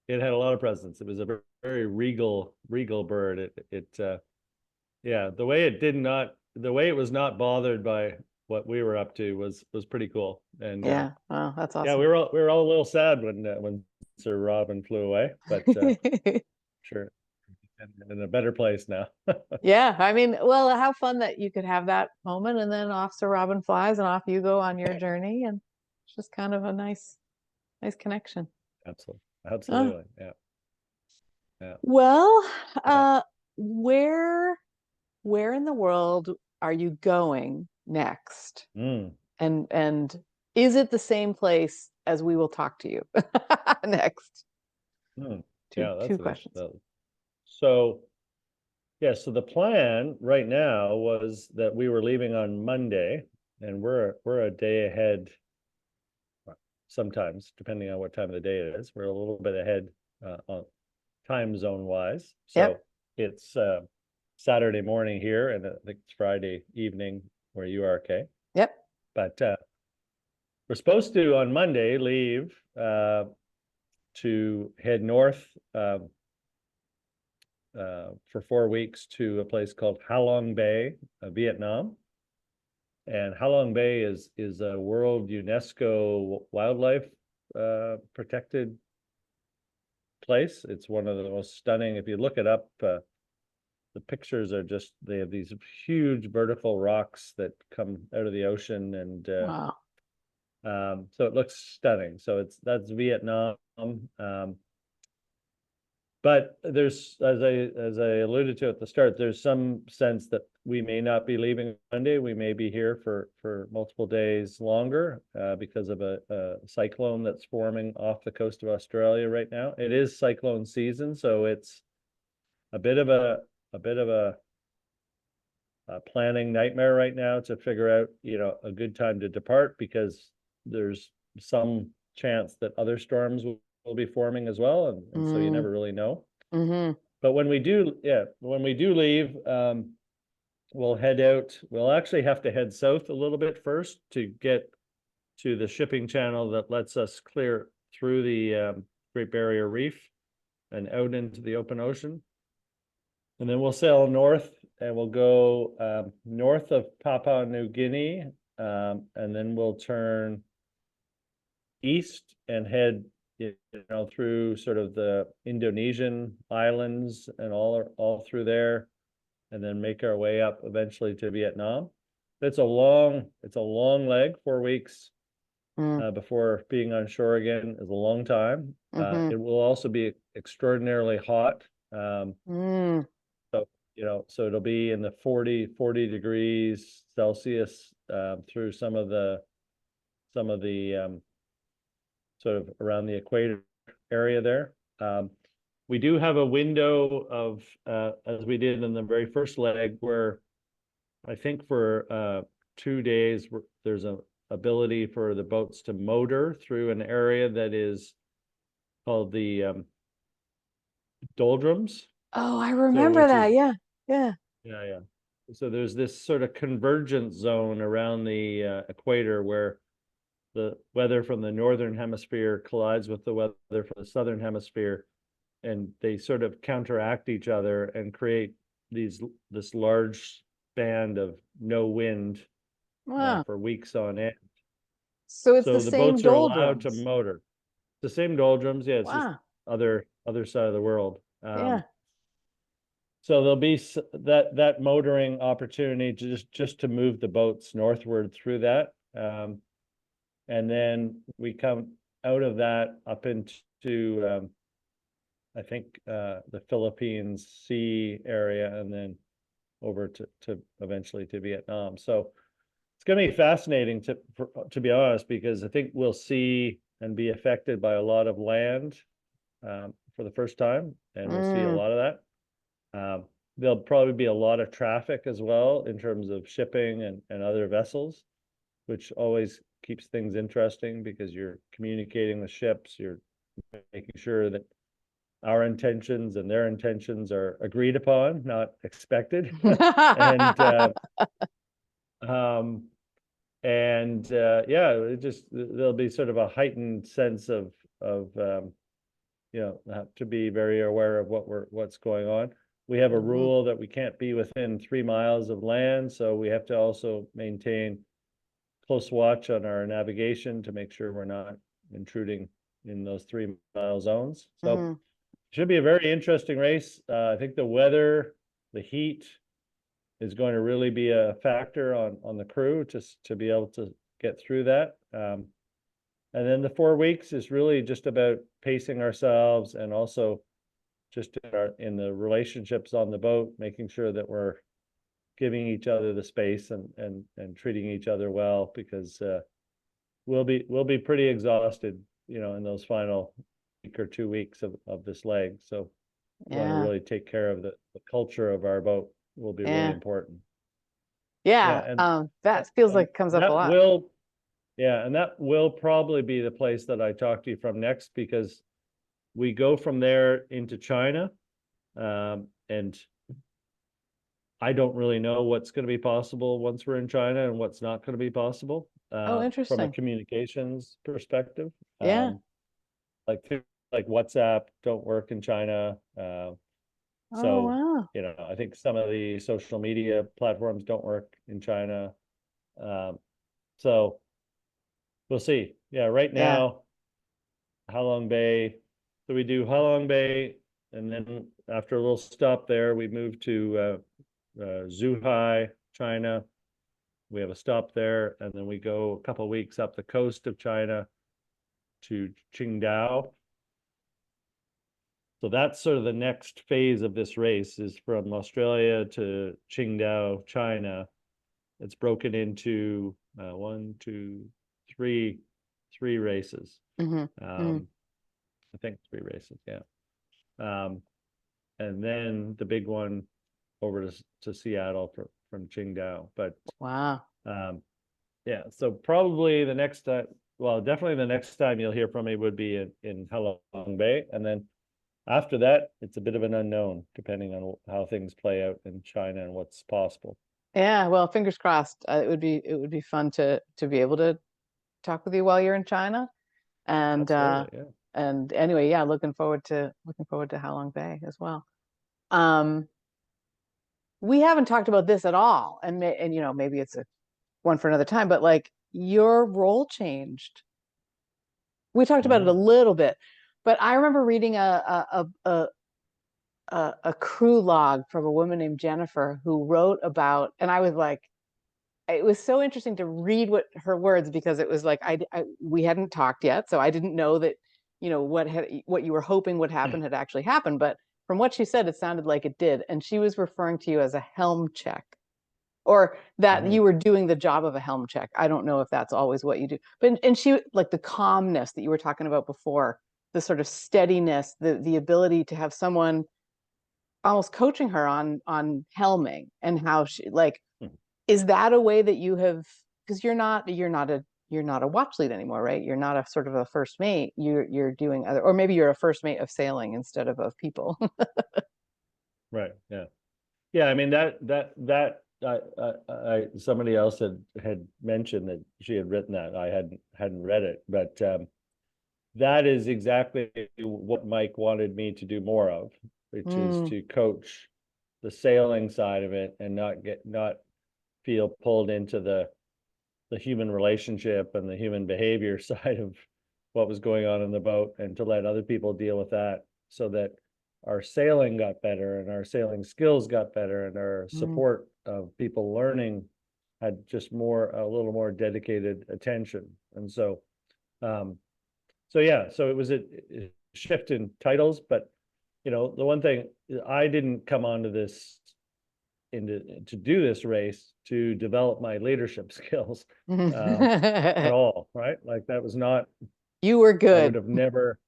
It had a lot of presence. It was a very regal bird. Yeah, the way it was not bothered by what we were up to was pretty cool. And wow, that's awesome. Yeah, we were all a little sad when Sir Robin flew away, but sure, in a better place now. Yeah, I mean, well, how fun that you could have that moment, and then off Sir Robin flies, and off you go on your journey, and it's just kind of a nice connection. Absolutely. Yeah. Well, where in the world are you going next? And is it the same place as we will talk to you next? Do Two questions. So the plan right now was that we were leaving on Monday, and we're a day ahead. Sometimes, depending on what time of the day it is, we're a little bit ahead on time zone wise. So it's Saturday morning here, and I think it's Friday evening where you are, okay? Yep. But we're supposed to on Monday leave to head north for 4 weeks to a place called Halong Bay, Vietnam. And Halong Bay is a World UNESCO Wildlife protected place. It's one of the most stunning. If you look it up, the pictures are just, they have these huge vertical rocks that come out of the ocean, and Wow. so it looks stunning. So that's Vietnam. But there's, as I alluded to at the start, there's some sense that we may not be leaving Monday. We may be here for multiple days longer because of a cyclone that's forming off the coast of Australia right now. It is cyclone season, so it's a bit of a planning nightmare right now to figure out, a good time to depart, because there's some chance that other storms will be forming as well, and so you never really know. But when we do leave, we'll head out. We'll actually have to head south a little bit first to get to the shipping channel that lets us clear through the Great Barrier Reef and out into the open ocean. And then we'll sail north, and we'll go north of Papua New Guinea, and then we'll turn east and head through sort of the Indonesian islands and all through there, and then make our way up eventually to Vietnam. It's a long leg. 4 weeks before being on shore again is a long time. It will also be extraordinarily hot. So it'll be in the 40 degrees Celsius through some of the sort of around the equator area there. We do have a window of, as we did in the very first leg, where I think for 2 days, there's an ability for the boats to motor through an area that is called the doldrums. Oh, I remember that. Yeah. So there's this sort of convergence zone around the equator where the weather from the northern hemisphere collides with the weather from the southern hemisphere, and they sort of counteract each other and create this large band of no wind for weeks on end. So it's the same boats are allowed to doldrums. motor. The same doldrums, yeah. It's just other side of the world. So there'll be that motoring opportunity just to move the boats northward through that. And then we come out of that up into, I think, the Philippines Sea area, and then over to eventually to Vietnam. So it's going to be fascinating to be honest, because I think we'll see and be affected by a lot of land for the first time, and we'll see a lot of that. There'll probably be a lot of traffic as well in terms of shipping and other vessels, which always keeps things interesting, because you're communicating with ships, you're making sure that our intentions and their intentions are agreed upon, not expected. There'll be sort of a heightened sense of have to be very aware of what's going on. We have a rule that we can't be within 3 miles of land, so we have to also maintain close watch on our navigation to make sure we're not intruding in those 3-mile zones. So it should be a very interesting race. I think the weather, the heat is going to really be a factor on the crew to be able to get through that. And then the 4 weeks is really just about pacing ourselves, and also just in the relationships on the boat, making sure that we're giving each other the space and treating each other well, because we'll be pretty exhausted, in those final or 2 weeks of this leg. So we want to Yeah. really take care of the culture of our boat will be really Yeah. important. Yeah. And That feels like it comes up a that lot. will, yeah, and that will probably be the place that I talk to you from next, because we go from there into China, and I don't really know what's going to be possible once we're in China and what's not going to be possible, Oh, from a interesting. communications perspective. Yeah. Like like WhatsApp don't work in China. Oh, So, wow. I think some of the social media platforms don't work in China. So we'll see. Yeah, right Yeah. now, Halong Bay. So we do Halong Bay, and then after a little stop there, we move to Zhuhai, China. We have a stop there, and then we go a couple of weeks up the coast of China to Qingdao. So that's sort of the next phase of this race, is from Australia to Qingdao, China. It's broken into one, two, three races. Mm-hmm. I think 3 races, yeah. And then the big one over to Seattle from Qingdao. But Wow. yeah, so probably the next time, well, definitely the next time you'll hear from me would be in Halong Bay, and then after that, it's a bit of an unknown, depending on how things play out in China and what's possible. Yeah. Well, fingers crossed. It would be fun to be able to talk with you while you're in China. And Absolutely, yeah. and anyway, yeah, looking forward to Halong Bay as well. Um, we haven't talked about this at all, and maybe it's a one for another time, but like your role changed. We talked about it a little bit, but I remember reading a crew log from a woman named Jennifer who wrote about, and I was like, it was so interesting to read what her words, because it was like we hadn't talked yet, so I didn't know that what you were hoping would happen had actually happened. But from what she said, it sounded like it did, and she was referring to you as a helm check, or that you were doing the job of a helm check. I don't know if that's always what you do, but and she, like the calmness that you were talking about before, the sort of steadiness, the ability to have someone almost coaching her on helming, and how she, like, is that a way that you have, because you're not a watch lead anymore, right? You're not a sort of a first mate. You're doing other, or maybe you're a first mate of sailing instead of people. Right. Yeah. Yeah. I mean, I somebody else had mentioned that she had written that. I hadn't read it, but that is exactly what Mike wanted me to do more of, which is to coach the sailing side of it, and not feel pulled into the human relationship and the human behavior side of what was going on in the boat, and to let other people deal with that, so that our sailing got better and our sailing skills got better, and our support of people learning had just a little more dedicated attention. And so yeah, so it was a shift in titles, but the one thing, I didn't come onto this to do this race to develop my leadership skills at all, right? Like, that was not, You were I would good. have never,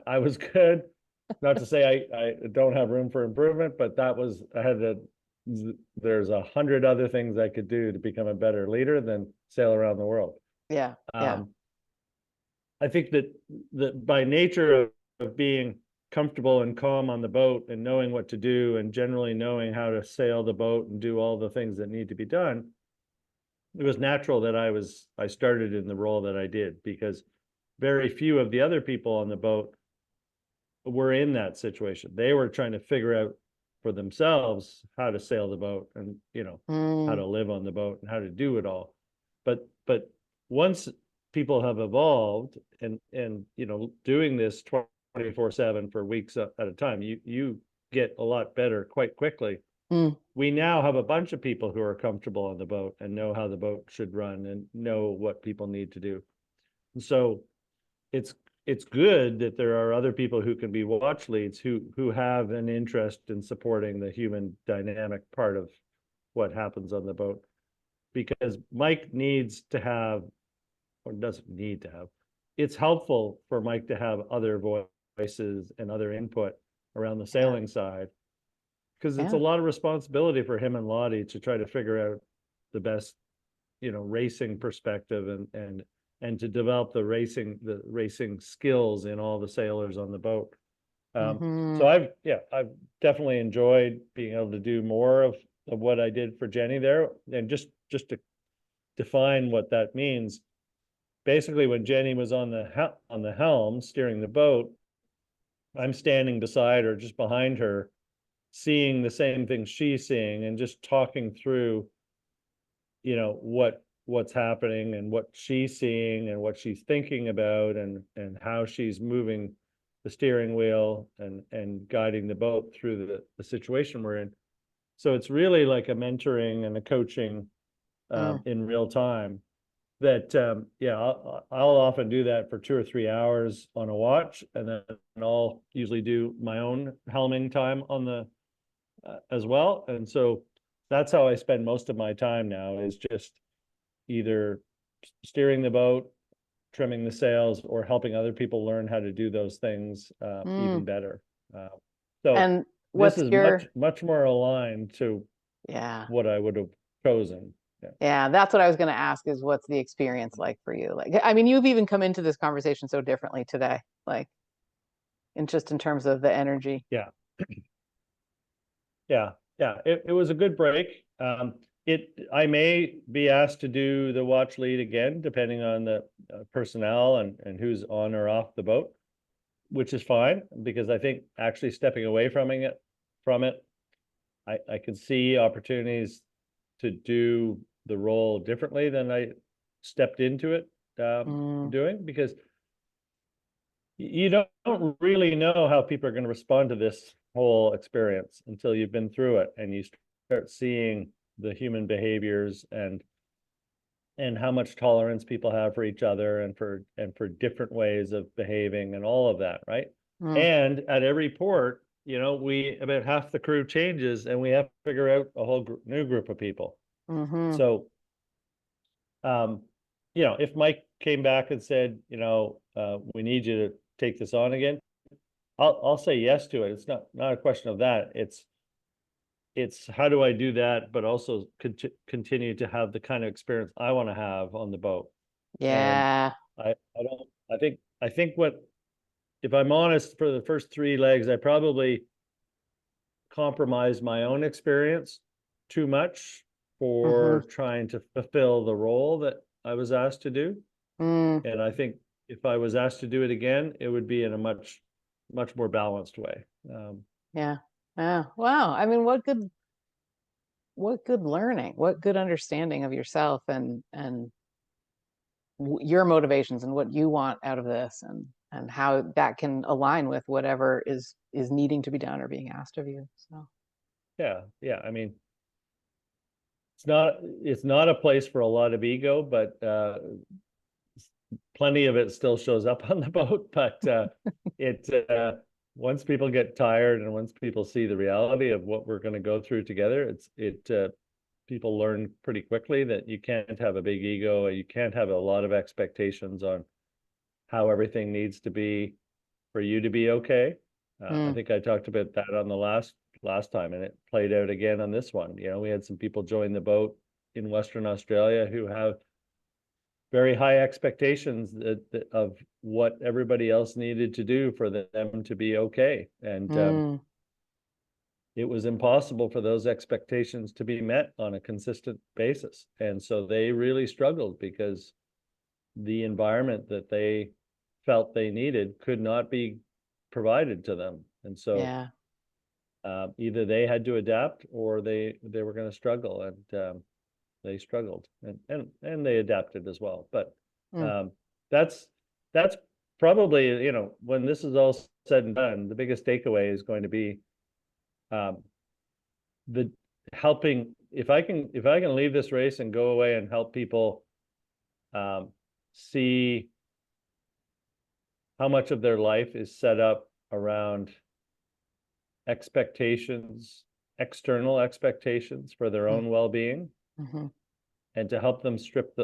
I was good. Not to say I don't have room for improvement, but there's 100 other things I could do to become a better leader than sail around the world. Yeah. Yeah. I think that by nature of being comfortable and calm on the boat, and knowing what to do, and generally knowing how to sail the boat and do all the things that need to be done, it was natural that I started in the role that I did, because very few of the other people on the boat were in that situation. They were trying to figure out for themselves how to sail the boat, and how to live on the boat and how to do it all. But once people have evolved and doing this 24/7 for weeks at a time, you get a lot better quite quickly. We now have a bunch of people who are comfortable on the boat and know how the boat should run and know what people need to do. And so it's good that there are other people who can be watch leads who have an interest in supporting the human dynamic part of what happens on the boat, because Mike needs to have, or doesn't need to have, it's helpful for Mike to have other voices and other input around the sailing side, because it's a Yeah. lot of responsibility for him and Lottie to try to figure out the best, racing perspective and to develop the racing skills in all the sailors on the boat. So I've definitely enjoyed being able to do more of what I did for Jenny there. And just to define what that means, basically when Jenny was on the helm steering the boat, I'm standing beside her, just behind her, seeing the same thing she's seeing and just talking through, what's happening and what she's seeing and what she's thinking about and how she's moving the steering wheel and guiding the boat through the situation we're in. So it's really like a mentoring and a coaching in real time that, I'll often do that for 2 or 3 hours on a watch, and then I'll usually do my own helming time on the as well. And so that's how I spend most of my time now, is just either steering the boat, trimming the sails, or helping other people learn how to do those things even better. So And this what's is your much more aligned to what I would have chosen. Yeah, that's what I was going to ask, is what's the experience like for you? Like, I mean, you've even come into this conversation so differently today, like in terms of the energy. Yeah. It was a good break. I may be asked to do the watch lead again, depending on the personnel and who's on or off the boat, which is fine, because I think actually stepping away from it, I could see opportunities to do the role differently than I stepped into it doing, because you don't really know how people are going to respond to this whole experience until you've been through it and you start seeing the human behaviors and how much tolerance people have for each other and for different ways of behaving and all of that, right? And at every port, about half the crew changes and we have to figure out a whole new group of people. So if Mike came back and said, we need you to take this on again, I'll say yes to it. It's not a question of that. It's how do I do that, but also continue to have the kind of experience I want to have on the boat. Yeah. And I think what, if I'm honest, for the first 3 legs, I probably compromised my own experience too much for trying to fulfill the role that I was asked to do. And I think if I was asked to do it again, it would be in a much more balanced way. Yeah. Wow. I mean, what good learning, what good understanding of yourself and your motivations and what you want out of this, and how that can align with whatever is needing to be done or being asked of you. So yeah. I mean, it's not a place for a lot of ego, but plenty of it still shows up on the boat. But once people get tired and once people see the reality of what we're going to go through together, people learn pretty quickly that you can't have a big ego, you can't have a lot of expectations on how everything needs to be for you to be okay. I think I talked about that on the last time, and it played out again on this one. We had some people join the boat in Western Australia who have very high expectations of what everybody else needed to do for them to be okay. And it was impossible for those expectations to be met on a consistent basis. And so they really struggled because the environment that they felt they needed could not be provided to them. And so either they had to adapt or they were going to struggle, and they struggled and they adapted as well. But that's probably, when this is all said and done, the biggest takeaway is going to be the helping. If I can leave this race and go away and help people see how much of their life is set up around expectations, external expectations for their own well-being, and to help them strip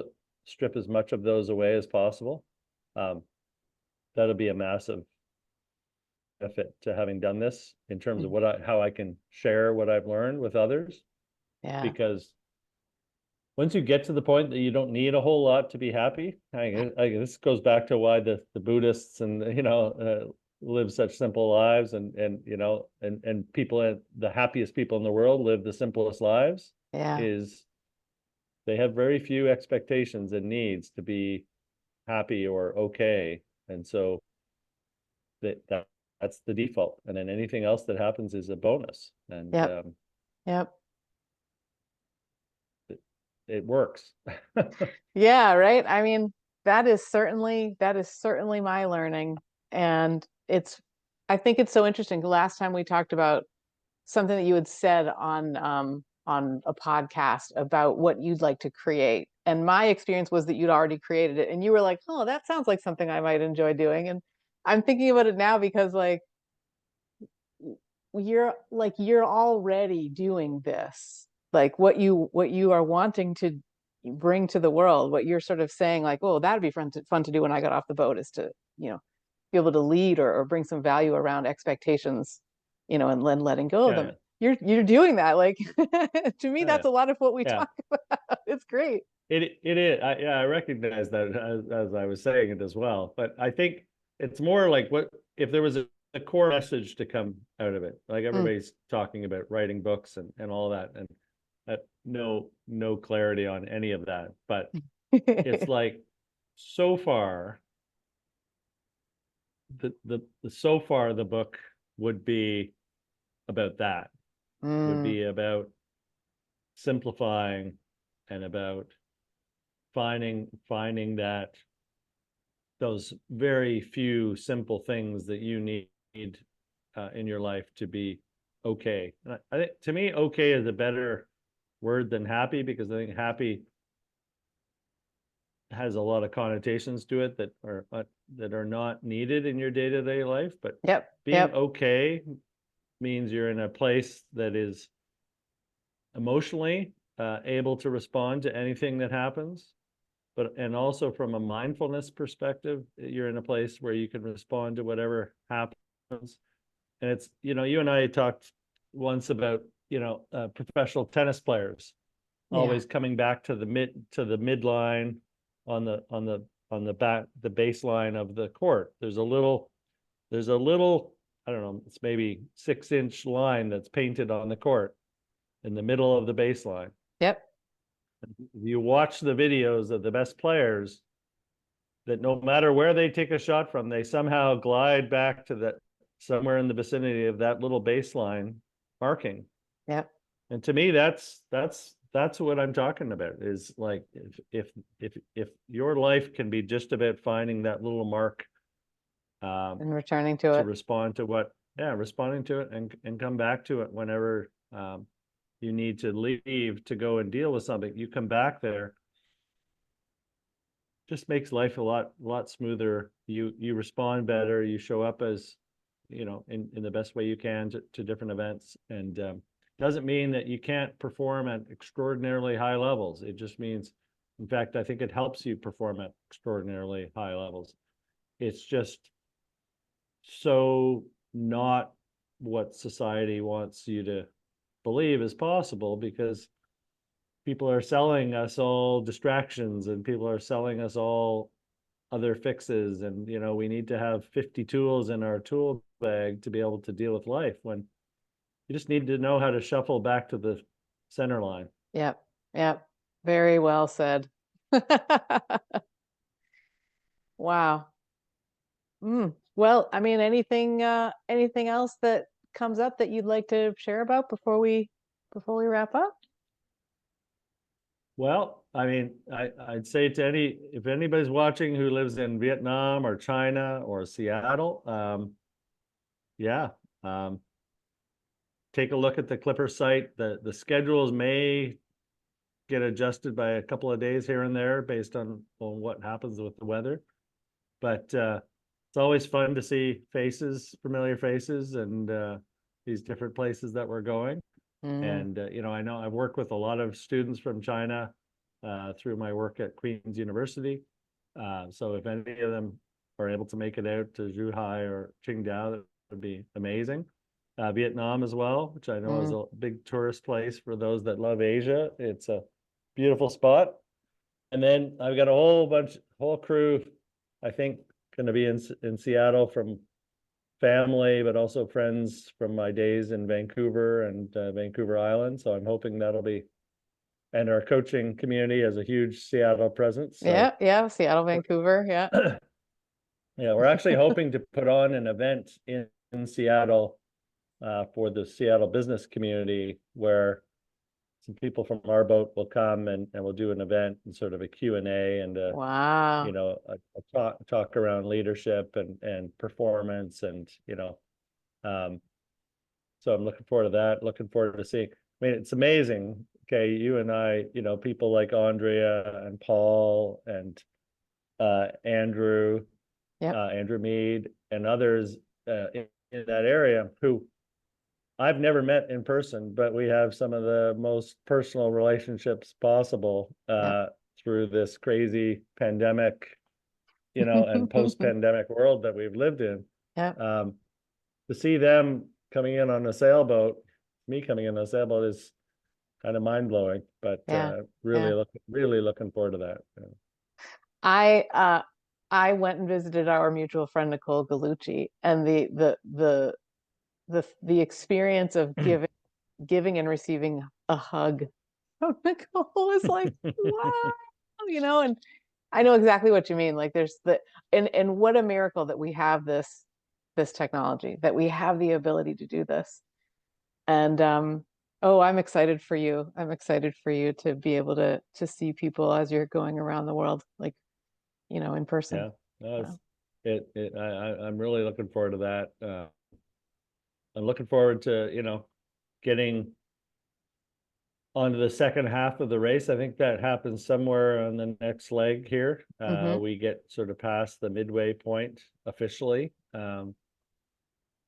as much of those away as possible, that'll be a massive benefit to having done this in terms of how I can share what I've learned with others. Yeah. Because once you get to the point that you don't need a whole lot to be happy, this goes back to why the Buddhists and live such simple lives, and people, the happiest people in the world live the simplest lives. Yeah. Is they have very few expectations and needs to be happy or okay, and so that's the default, and then anything else that happens is a bonus. And Yep. it works. Yeah, right. I mean, that is certainly my learning. And I think it's so interesting. The last time we talked about something that you had said on a podcast about what you'd like to create. And my experience was that you'd already created it. And you were like, oh, that sounds like something I might enjoy doing. And I'm thinking about it now because like you're already doing this. Like what you are wanting to bring to the world, what you're sort of saying, like, oh, that'd be fun to do when I got off the boat, is to, be able to lead or bring some value around expectations, and letting go of them. You're doing that. Like to me, that's a lot of what we talk about. It's great. It is. I recognize that as I was saying it as well. But I think it's more like, what if there was a core message to come out of it? Like everybody's talking about writing books and all that, and no clarity on any of that. But it's like, so far, the book would be about that. Would be about simplifying and about finding that those very few simple things that you need in your life to be okay. And I think, to me, okay is a better word than happy, because I think happy has a lot of connotations to it that are not needed in your day-to-day life. But being okay means you're in a place that is emotionally able to respond to anything that happens, and also from a mindfulness perspective, you're in a place where you can respond to whatever happens. And it's, you and I talked once about, professional tennis players always coming back to the midline on the baseline of the court. There's a little, I don't know, it's maybe 6-inch line that's painted on the court in the middle of the baseline. Yep. You watch the videos of the best players, that no matter where they take a shot from, they somehow glide back to that, somewhere in the vicinity of that little baseline marking. Yep. And to me, that's what I'm talking about, is like, if your life can be just about finding that little mark, and returning to it, responding to it, and come back to it whenever you need to leave to go and deal with something. You come back there, just makes life a lot smoother. You respond better. You show up as, in the best way you can to different events. And doesn't mean that you can't perform at extraordinarily high levels. It just means, in fact, I think it helps you perform at extraordinarily high levels. It's just so not what society wants you to believe is possible, because people are selling us all distractions, and people are selling us all other fixes, and we need to have 50 tools in our tool bag to be able to deal with life, when you just need to know how to shuffle back to the center line. Yep. Very well said. Wow. Well, I mean, anything else that comes up that you'd like to share about before we wrap up? Well, I mean, I'd say if anybody's watching who lives in Vietnam or China or Seattle, take a look at the Clipper site. The schedules may get adjusted by a couple of days here and there based on what happens with the weather. But it's always fun to see familiar faces, and these different places that we're going. And, I know I've worked with a lot of students from China through my work at Queen's University. So if any of them are able to make it out to Zhuhai or Qingdao, would be amazing. Vietnam as well, which I know is a big tourist place for those that love Asia. It's a beautiful spot. And then I've got a whole crew, I think, going to be in Seattle from family, but also friends from my days in Vancouver and Vancouver Island. So I'm hoping that'll be, and our coaching community has a huge Seattle presence. So Yeah. Seattle, Vancouver. Yeah. yeah, we're actually hoping to put on an event in Seattle for the Seattle business community, where some people from our boat will come and we'll do an event and sort of a Q&A and Wow. a talk around leadership and performance, and so I'm looking forward to that. Looking forward to seeing. I mean, it's amazing. Okay, you and I, people like Andrea and Paul and Andrew, Yep. Andrew Mead, and others in that area who I've never met in person, but we have some of the most personal relationships possible through this crazy pandemic, and post-pandemic world that we've lived in. Yeah. To see them coming in on a sailboat, me coming in on a sailboat, is kind of mind-blowing, but really looking forward to that. Yeah. I went and visited our mutual friend Nicole Gallucci, and the experience of giving and receiving a hug from Nicole is like, wow, and I know exactly what you mean. Like there's and what a miracle that we have this technology, that we have the ability to do this. And I'm excited for you. I'm excited for you to be able to see people as you're going around the world, like, in person. Yeah, no, I'm really looking forward to that. I'm looking forward to, getting onto the second half of the race. I think that happens somewhere on the next leg here. We get sort of past the midway point officially. And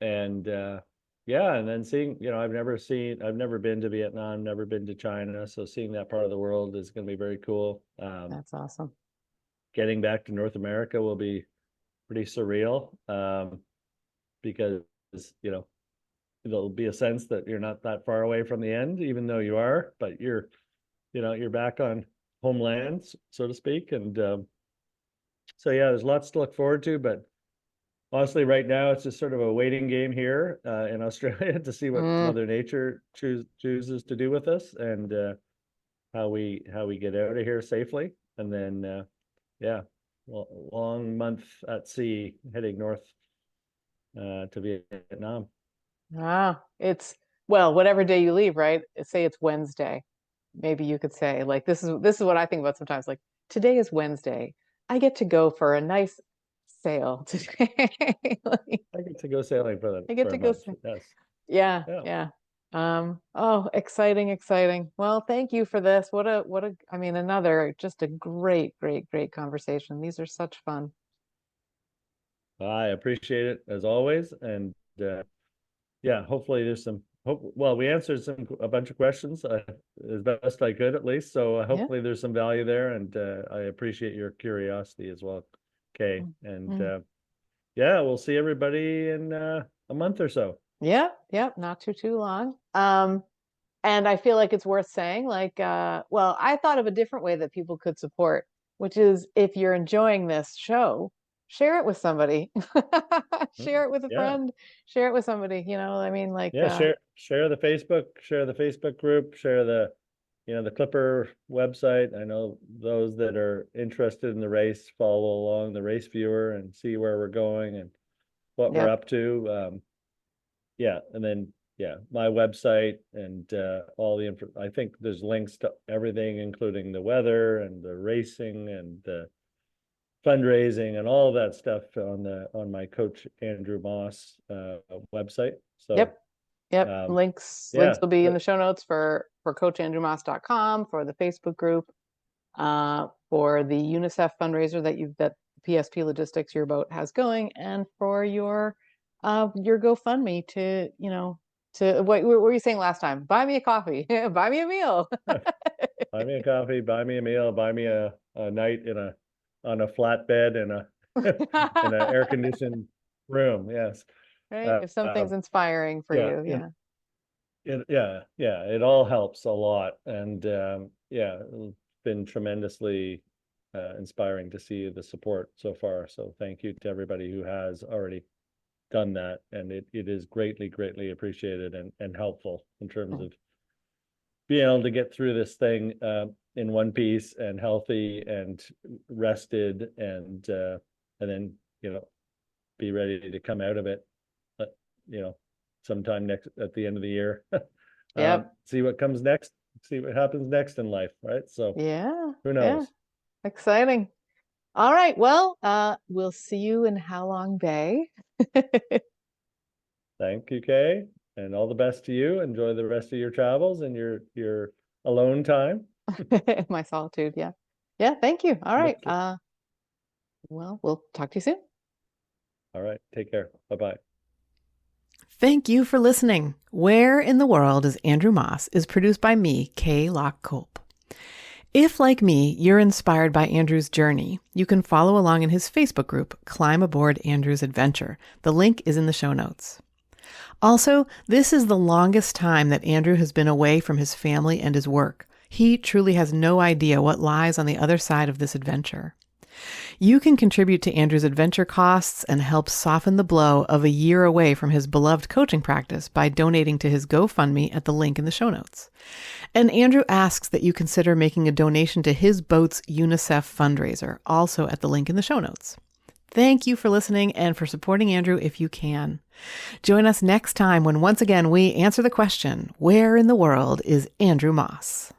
then seeing, I've never been to Vietnam, never been to China. So seeing that part of the world is going to be very cool. That's awesome. Getting back to North America will be pretty surreal, because, there'll be a sense that you're not that far away from the end, even though you are, but you're back on homeland, so to speak. And so, yeah, there's lots to look forward to, but honestly, right now, it's just sort of a waiting game here in Australia to see what Mother Nature chooses to do with us, and how we get out of here safely. And then, long month at sea, heading north to Vietnam. Whatever day you leave, right? Say it's Wednesday. Maybe you could say, like, this is what I think about sometimes. Like, today is Wednesday. I get to go for a nice sail today. I get to go sailing for I get for to a go. month. Yes. Yeah. Exciting. Well, thank you for this. Another just a great conversation. These are such fun. I appreciate it as always, and hopefully there's some hope. Well, we answered a bunch of questions as best I could, at least. So hopefully there's some value there, and I appreciate your curiosity as well, Kay. And we'll see everybody in a month or so. Yep, not too long. And I feel like it's worth saying, like, I thought of a different way that people could support, which is, if you're enjoying this show, share it with somebody. Share it with a friend, share it with somebody, share the Facebook group, share the the Clipper website. I know those that are interested in the race follow along the race viewer and see where we're going and what we're up to. And then my website and all the info. I think there's links to everything, including the weather and the racing and the fundraising and all that stuff on my Coach Andrew Moss website. So links will be in the show notes for coachandrewmoss.com, for the Facebook group, for the UNICEF fundraiser that PSP Logistics, your boat, has going, and for your GoFundMe to what were you saying last time? Buy me a coffee, buy me a meal. Buy me a coffee, buy me a meal, buy me a night on a flatbed in an air conditioned room. Yes. Right? If something's inspiring for yeah, you, yeah. it all helps a lot. And yeah, it's been tremendously inspiring to see the support so far. So thank you to everybody who has already done that. And it is greatly, greatly appreciated and helpful in terms of being able to get through this thing in one piece and healthy and rested and then, be ready to come out of it, sometime next at the end of the year. Yep. See what comes next, see what happens next in life, right? So Yeah. who Yeah. knows? Exciting. All right. Well, we'll see you in Halong Bay. Thank you, Kay, and all the best to you. Enjoy the rest of your travels and your alone time. My solitude. Yeah. Yeah. Thank you. All right. Okay. Well, we'll talk to you soon. All right, take care. Bye-bye. Thank you for listening. Where in the World is Andrew Moss is produced by me, Kay Locke-Culp. If, like me, you're inspired by Andrew's journey, you can follow along in his Facebook group, Climb Aboard Andrew's Adventure. The link is in the show notes. Also, this is the longest time that Andrew has been away from his family and his work. He truly has no idea what lies on the other side of this adventure. You can contribute to Andrew's adventure costs and help soften the blow of a year away from his beloved coaching practice by donating to his GoFundMe at the link in the show notes. And Andrew asks that you consider making a donation to his boat's UNICEF fundraiser, also at the link in the show notes. Thank you for listening and for supporting Andrew if you can. Join us next time when once again we answer the question, where in the world is Andrew Moss?